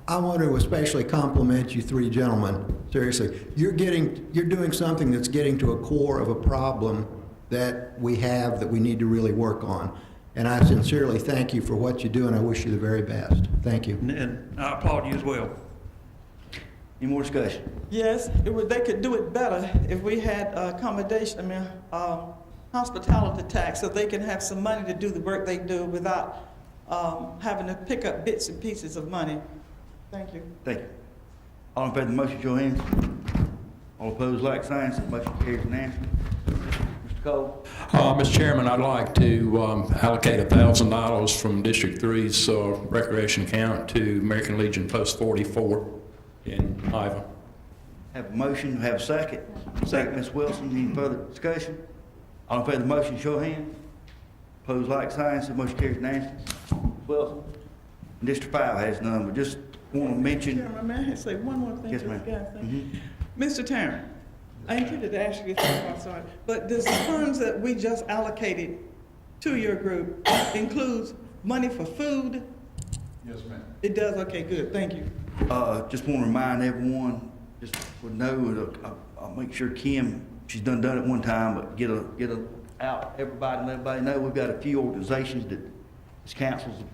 I want to especially compliment you 3 gentlemen. Seriously, you're doing something that's getting to a core of a problem that we have that we need to really work on. And I sincerely thank you for what you do, and I wish you the very best. Thank you. And I applaud you as well. Any more discussion? Yes, they could do it better if we had hospitality tax, so they can have some money to do the work they do without having to pick up bits and pieces of money. Thank you. Thank you. All in favor of the motion, show of hands. All opposed, like signs. Motion carries unanimously. Mr. Cole? Mr. Chairman, I'd like to allocate $1,000 from District 3's recreation account to American Legion Post 44 in Iva. Have a motion, have a second. Second, Ms. Wilson. Any further discussion? All in favor of the motion, show of hands. Opposed, like signs. The motion carries unanimously. Ms. Wilson? District 5 has none, but just want to mention. Chairman, may I say one more thing? Yes, to this ma'am. guy? Mhm. Mr. Tarrant, I intended to ask you this, I'm sorry, but does the funds that we just allocated to your group includes money for food? Yes, ma'am. It does? Okay, good, thank you. Just want to remind everyone, just would know, I'll make sure Kim, she's done it one time, but get a out, everybody, and let everybody know, we've got a few organizations that this council's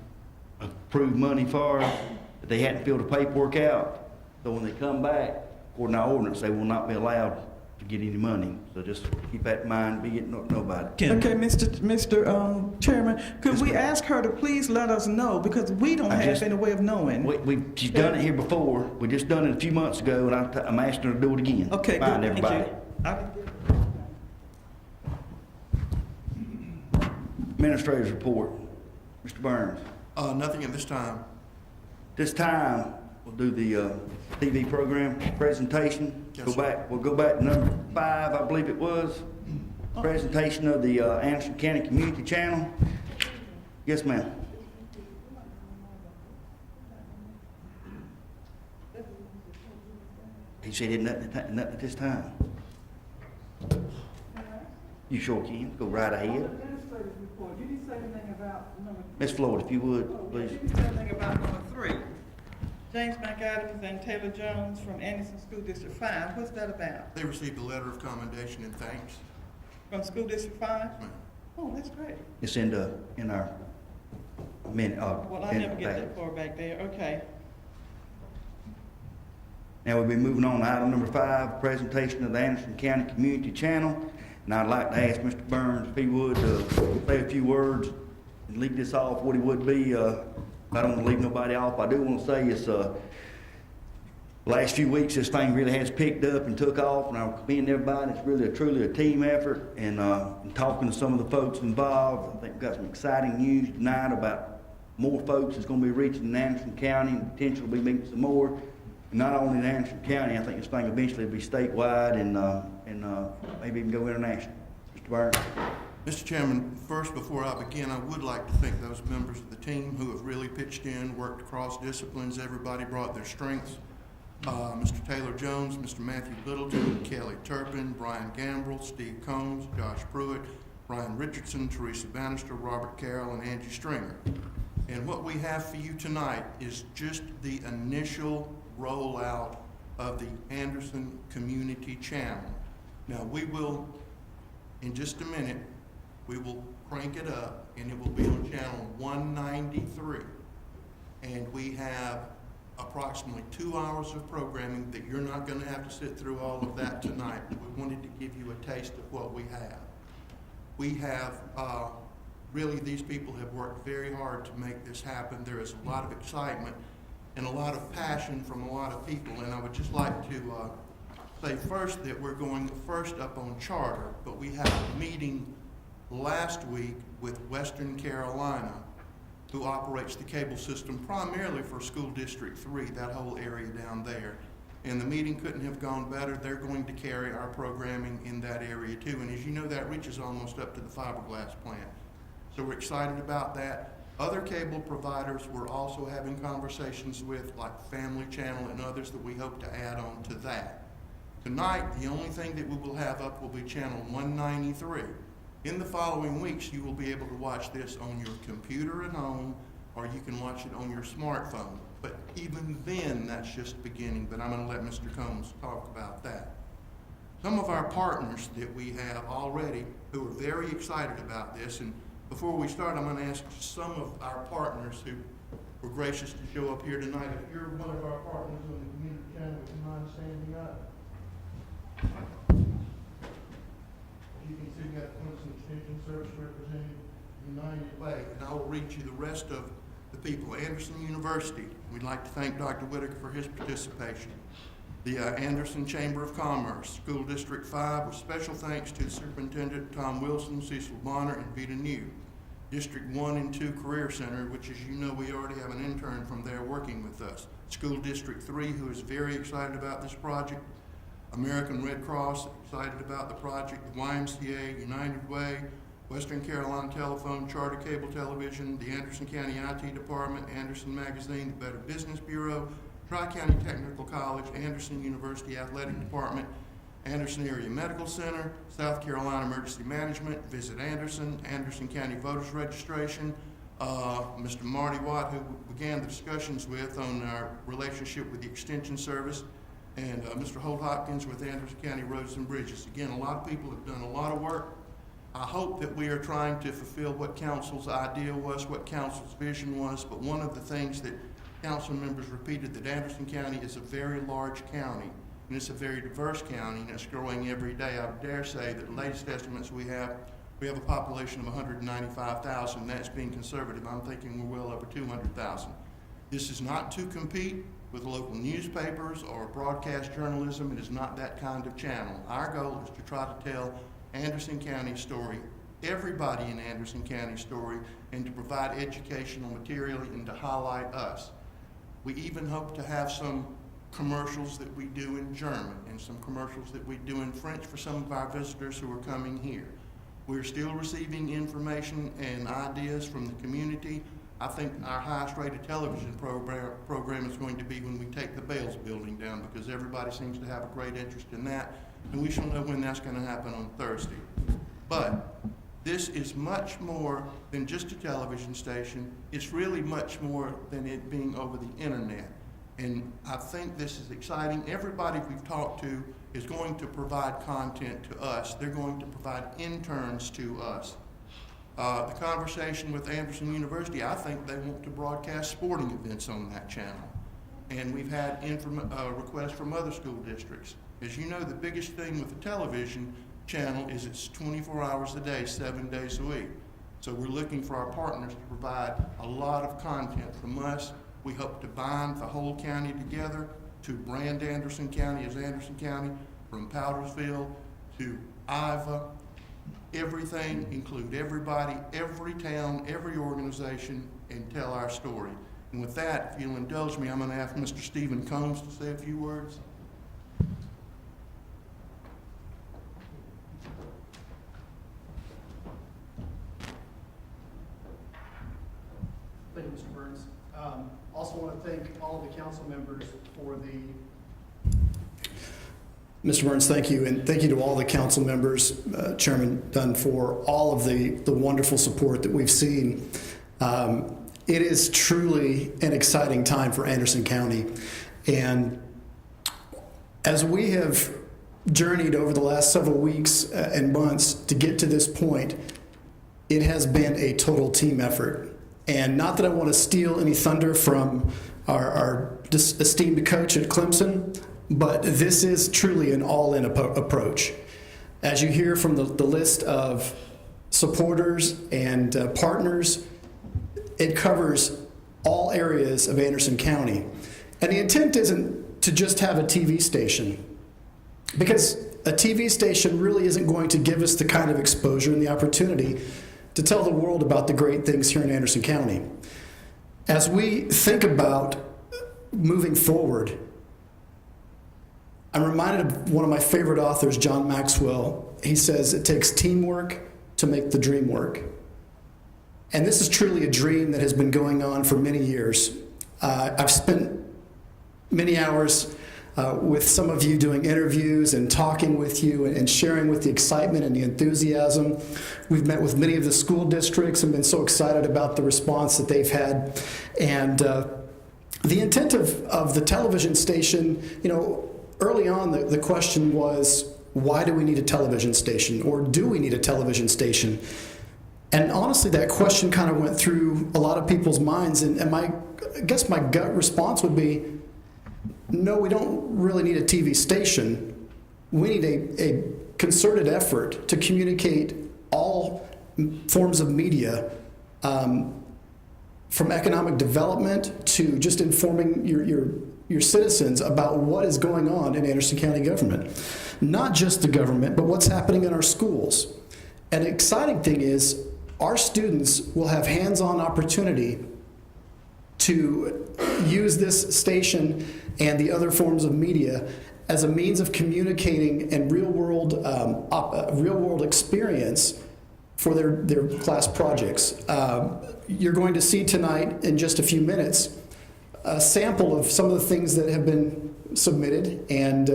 approved money for, that they hadn't filled the paperwork out. So when they come back, according to our ordinance, they will not be allowed to get any money. So just keep that in mind, be it nobody. Okay, Mr. Chairman, could we ask her to please let us know, because we don't have any way of knowing. She's done it here before, we just done it a few months ago, and I'm asking her to do it again. Okay, good, Remind thank everybody. you. Administrator's report, Mr. Burns. Nothing at this time. This time, we'll do the TV program presentation. Yes, Go sir. back. We'll go back to number 5, I believe it was. Presentation of the Anderson County Community Channel. Yes, ma'am. He said it nothing at this time. You sure can. Go right ahead. Did you say anything about number? Miss Floyd, if you would, please. Did you say anything about number 3? James McAdams and Taylor Jones from Anderson School District 5. What's that about? They received a letter of commendation and thanks. From School District 5? Ma'am. Oh, that's great. It's in our minute. Well, I never get that far back there. Okay. Now we'll be moving on to item number 5, presentation of the Anderson County Community Channel. And I'd like to ask Mr. Burns if he would say a few words and lead this off what he would be. I don't want to leave nobody off. I do want to say it's last few weeks this thing really has picked up and took off, and I commend everybody. It's really truly a team effort. And in talking to some of the folks involved, I think we've got some exciting news tonight about more folks that's going to be reaching Anderson County and potentially be meeting some more. And not only in Anderson County, I think this thing eventually will be statewide and maybe even go international. Mr. Burns. Mr. Chairman, first, before I begin, I would like to thank those members of the team who have really pitched in, worked across disciplines. Everybody brought their strengths. Mr. Taylor Jones, Mr. Matthew Littleton, Kelly Turpin, Brian Gambrill, Steve Combs, Josh Pruitt, Brian Richardson, Teresa Bannister, Robert Carroll, and Angie Stringer. And what we have for you tonight is just the initial rollout of the Anderson Community Channel. Now, we will, in just a minute, we will crank it up, and it will be on channel 193. And we have approximately 2 hours of programming that you're not going to have to sit through all of that tonight. We wanted to give you a taste of what we have. We have, really, these people have worked very hard to make this happen. There is a lot of excitement and a lot of passion from a lot of people. And I would just like to say first that we're going first up on charter, but we had a meeting last week with Western Carolina, who operates the cable system primarily for School District 3, that whole area down there. And the meeting couldn't have gone better. They're going to carry our programming in that area too. And as you know, that reaches almost up to the fiberglass plant. So we're excited about that. Other cable providers we're also having conversations with, like Family Channel and others that we hope to add on to that. Tonight, the only thing that we will have up will be channel 193. In the following weeks, you will be able to watch this on your computer at home, or you can watch it on your smartphone. But even then, that's just beginning, but I'm going to let Mr. Combs talk about that. Some of our partners that we have already who are very excited about this, and before we start, I'm going to ask some of our partners who were gracious to show up here tonight. If you're one of our partners on the community channel, would you mind standing up? You can see we got Clemson Extension Service Representative, United Way, and I will read you the rest of the people. Anderson University, we'd like to thank Dr. Whitaker for his participation. The Anderson Chamber of Commerce, School District 5, with special thanks to Superintendent Tom Wilson, Cecil Bonner, and Vita New. District 1 and 2 Career Center, which, as you know, we already have an intern from there working with us. School District 3, who is very excited about this project. American Red Cross, excited about the project. The YMCA, United Way, Western Carolina Telephone, Charter Cable Television, the Anderson County IT Department, Anderson Magazine, the Better Business Bureau, Tri-County Technical College, Anderson University Athletic Department, Anderson Area Medical Center, South Carolina Emergency Management, Visit Anderson, Anderson County Voters Registration, Mr. Marty Watt, who we began the discussions with on our relationship with the Extension Service, and Mr. Holt Hopkins with Anderson County Roads and Bridges. Again, a lot of people have done a lot of work. I hope that we are trying to fulfill what council's idea was, what council's vision was, but one of the things that council members repeated, that Anderson County is a very large county, and it's a very diverse county, and it's growing every day. I would dare say that the latest estimates we have a population of 195,000. That's being conservative. I'm thinking we're well over 200,000. This is not to compete with local newspapers or broadcast journalism. It is not that kind of channel. Our goal is to try to tell Anderson County story, everybody in Anderson County story, and to provide educational material and to highlight us. We even hope to have some commercials that we do in German and some commercials that we do in French for some of our visitors who are coming here. We're still receiving information and ideas from the community. I think our highest rated television program is going to be when we take the Bales building down, because everybody seems to have a great interest in that, and we shall know when that's going to happen on Thursday. But this is much more than just a television station. It's really much more than it being over the internet. And I think this is exciting. Everybody we've talked to is going to provide content to us. They're going to provide interns to us. The conversation with Anderson University, I think they want to broadcast sporting events on that channel. And we've had requests from other school districts. As you know, the biggest thing with the television channel is it's 24 hours a day, 7 days a week. So we're looking for our partners to provide a lot of content from us. We hope to bind the whole county together, to brand Anderson County as Anderson County, from Powdersville to Iva. Everything, include everybody, every town, every organization, and tell our story. And with that, if you'll indulge me, I'm going to ask Mr. Stephen Combs to say a few words. Thank you, Mr. Burns. Also want to thank all of the council members for Mr. Burns, thank you, and thank you to all the council members, Chairman Dunn, for all of the wonderful support that we've seen. It is truly an exciting time for Anderson County, and as we have journeyed over the last several weeks and months to get to this point, it has been a total team effort. And not that I want to steal any thunder from our esteemed coach at Clemson, but this is truly an all-in approach. As you hear from the list of supporters and partners, it covers all areas of Anderson County. And the intent isn't to just have a TV station, because a TV station really isn't going to give us the kind of exposure and the opportunity to tell the world about the great things here in Anderson County. As we think about moving forward, I'm reminded of one of my favorite authors, John Maxwell. He says it takes teamwork to make the dream work. And this is truly a dream that has been going on for many years. I've spent many hours with some of you doing interviews and talking with you and sharing with the excitement and the enthusiasm. We've met with many of the school districts and been so excited about the response that they've had. And the intent of the television station, early on the question was, why do we need a television station, or do we need a television station? And honestly, that question kind of went through a lot of people's minds, and I guess my gut response would be, no, we don't really need a TV station. We need a concerted effort to communicate all forms of media, from economic development to just informing your citizens about what is going on in Anderson County government. Not just the government, but what's happening in our schools. And the exciting thing is, our students will have hands-on opportunity to use this station and the other forms of media as a means of communicating and real-world experience for their class projects. You're going to see tonight, in just a few minutes, a sample of some of the things that have been submitted, and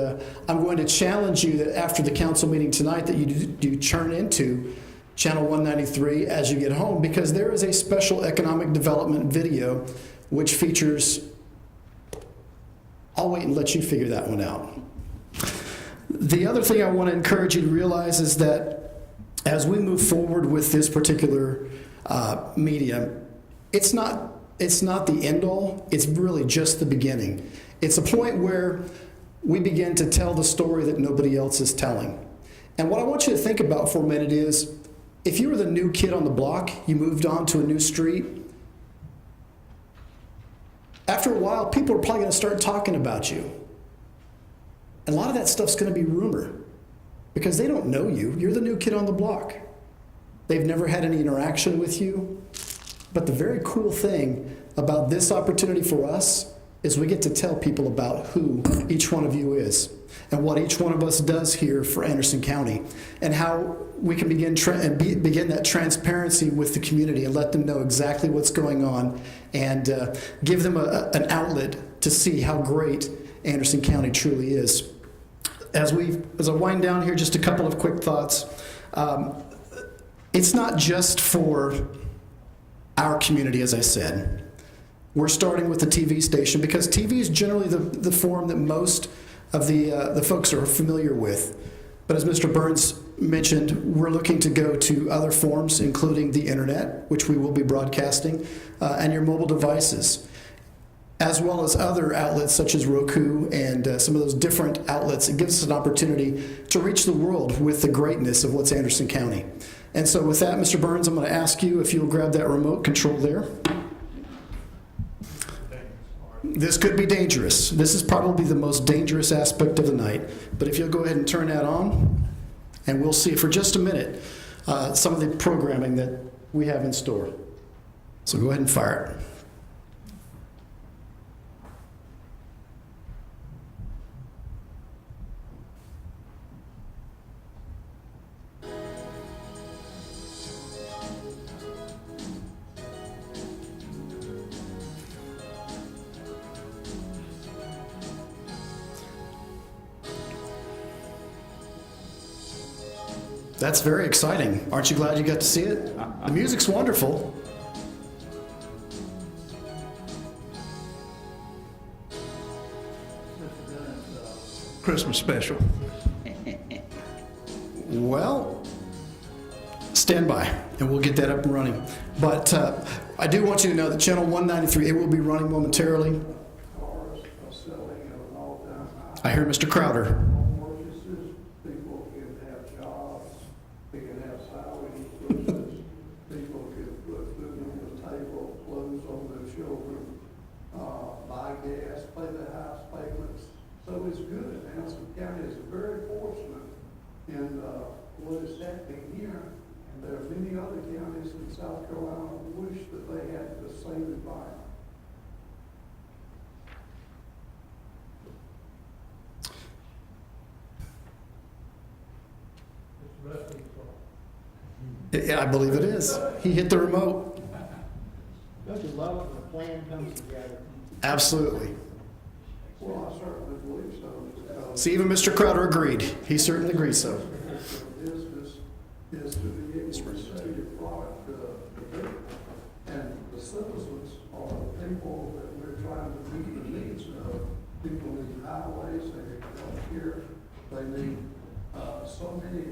I'm going to challenge you that after the council meeting tonight that you do turn into Channel 193 as you get home, because there is a special economic development video which features, I'll wait and let you figure that one out. The other thing I want to encourage you to realize is that as we move forward with this particular medium, it's not the end all, it's really just the beginning. It's a point where we begin to tell the story that nobody else is telling. And what I want you to think about for a minute is, if you were the new kid on the block, you moved on to a new street, after a while, people are probably going to start talking about you. And a lot of that stuff's going to be rumor, because they don't know you. You're the new kid on the block. They've never had any interaction with you. But the very cool thing about this opportunity for us is we get to tell people about who each one of you is and what each one of us does here for Anderson County, and how we can begin that transparency with the community and let them know exactly what's going on, and give them an outlet to see how great Anderson County truly is. As I wind down here, just a couple of quick thoughts. It's not just for our community, as I said. We're starting with the TV station because TV is generally the form that most of the folks are familiar with. But as Mr. Burns mentioned, we're looking to go to other forms, including the internet, which we will be broadcasting, and your mobile devices, as well as other outlets such as Roku and some of those different outlets. It gives us an opportunity to reach the world with the greatness of what's Anderson County. And so with that, Mr. Burns, I'm going to ask you if you'll grab that remote control there. This could be dangerous. This is probably the most dangerous aspect of the night. But if you'll go ahead and turn that on, and we'll see for just a minute some of the programming that we have in store. So go ahead and fire it. That's very exciting. Aren't you glad you got to see it? The music's wonderful. Christmas special. Well, stand by, and we'll get that up and running. But I do want you to know that Channel 193, it will be running momentarily. I hear Mr. Crowder. People can have jobs, they can have salary increases, people can put food on the table, clothes on their children, buy gas, pay their house payments. So it's good. Anderson County is very fortunate in what is happening here. And there are many other counties in South Carolina who wish that they had the same environment. Yeah, I believe it is. He hit the remote. Don't you love when a plan comes together? Absolutely. Well, I certainly believe so. See, even Mr. Crowder agreed. He certainly agrees so. Business is to be able to sell your product to people. And the citizens are the people that we're trying to meet the needs of. People need highways, they need healthcare, they need so many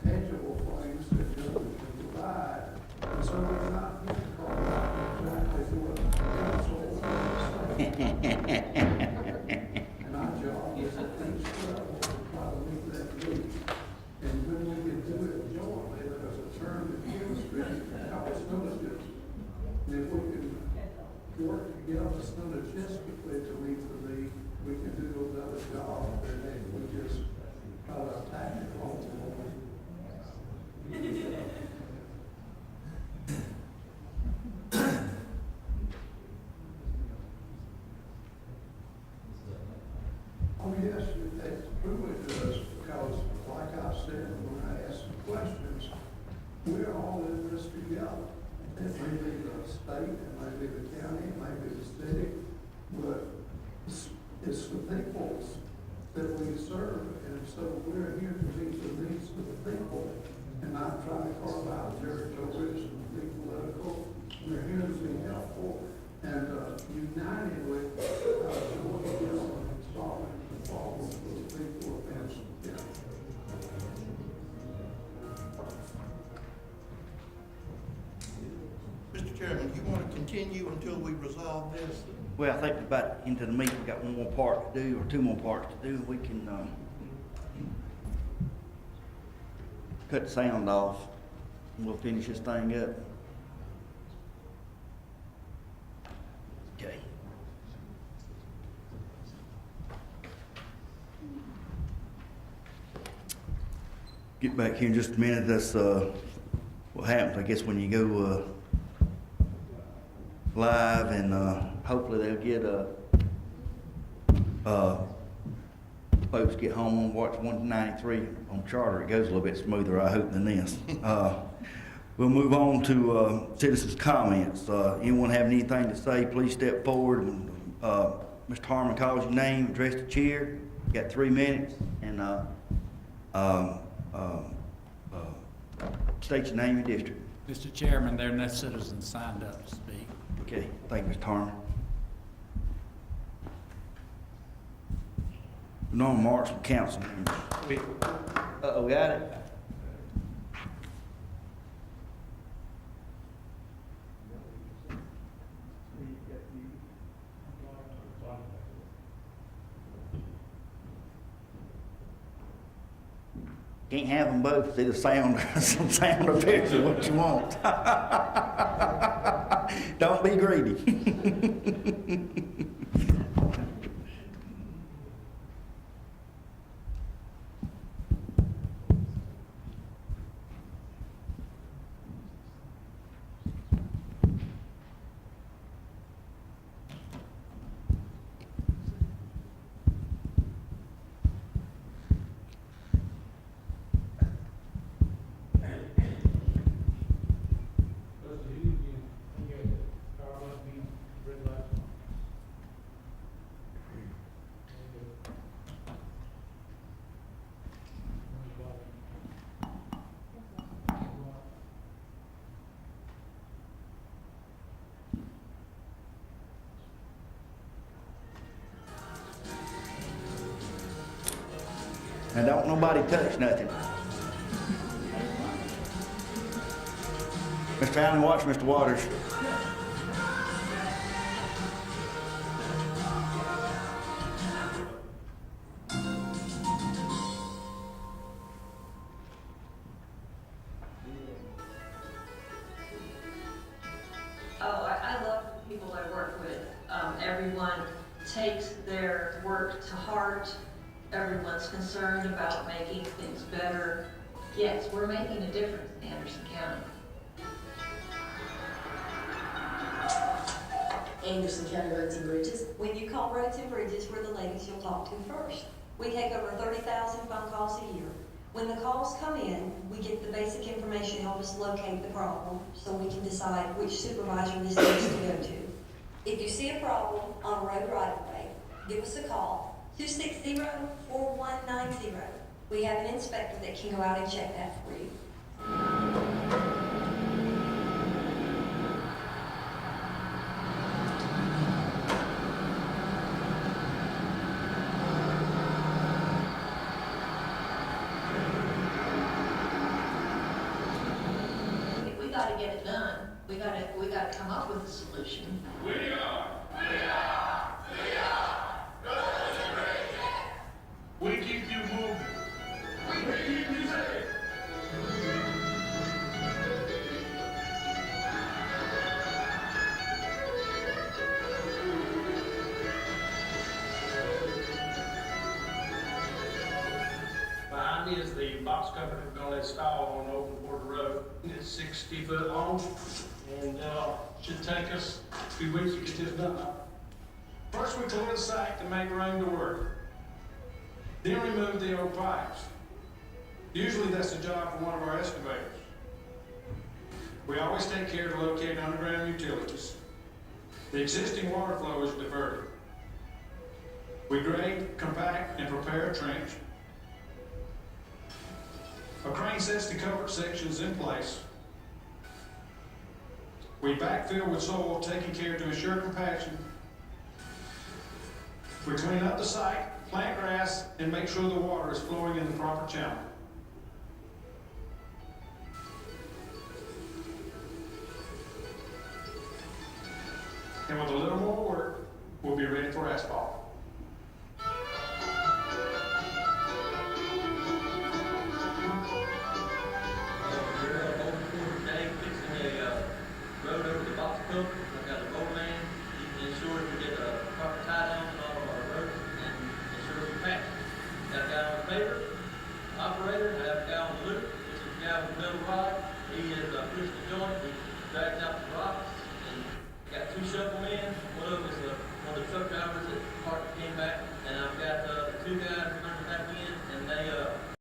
tangible things that government can provide And our job is at least travel to try to meet that need. And when we can do it jointly, there's a term in chemistry, called synergism. And if we can work together synergistically to meet the need, we can do a better job than if we just try to attack it all the way. Oh, yes, it truly does, because like I said, when I asked the questions, we're all in this together. It may be the state, it may be the county, it may be the city, but it's the peoples that we serve, and so we're here to meet the needs of the people, and not try to carve out territories and be political. We're here to be helpful and unitedly join together in solving the problems for the people of Anson County. Mr. Chairman, do you want to continue until we resolve this? Well, I think we're about into the meat. We got one more part to do, or two more parts to do. We can cut the sound off, and we'll finish this thing up. Okay. Get back here in just a minute. That's what happens, I guess, when you go live, and hopefully they'll get folks get home and watch 193 on Charter. It goes a little bit smoother, I hope, than this. We'll move on to citizens' comments. Anyone have anything to say, please step forward. And, Mr. Harmon calls your name, address the chair. You got 3 minutes, and state your name and district. Mr. Chairman, there are no citizens signed up to speak. Okay, thank you, Mr. Harmon. Normal marks from council members. Uh-oh, got it? Can't have them both. It's either sound or some sound or picture, what you want. Don't be greedy. Now, don't nobody touch nothing. Mr. Allen, watch Mr. Waters. I love the people I work with. Everyone takes their work to heart. Everyone's concerned about making things better. Yes, we're making a difference in Anderson County. Anderson County Roads and Bridges. When you call Roads and Bridges, we're the ladies you'll talk to first. We take over 30,000 phone calls a year. When the calls come in, we get the basic information to help us locate the problem so we can decide which supervisor this needs to go to. If you see a problem on a road right of way, give us a call, 260-4190. We have an inspector that can go out and check that for you. We gotta get it done. We gotta come up with a solution. We are box cover that we're gonna install on the open border road. It's 60 foot long, and, should take us a few weeks to get this done. First, we clear the site to make room to work. Then remove the old pipes. Usually that's the job for one of our excavators. We always take care to locate underground utilities. The existing water flow is diverted. We grade, compact, and prepare a trench. A crane sets the covered sections in place. We backfill with soil, taking care to ensure compaction. We clean up the site, plant grass, and make sure the water is flowing in the proper channel. And with a little more work, we'll be ready for asphalt. Road over the box culvert. I've got a road man. He can ensure we get a proper tie down on all of our roads and ensure we patch. Got a guy on the paver, operator, I have a guy on the loop. This is the guy with the metal rod. He is pushing the joint. He drags out the rocks. And got two shovel men. One of them is one of the truck drivers that came back. And I've got two guys running back in, and they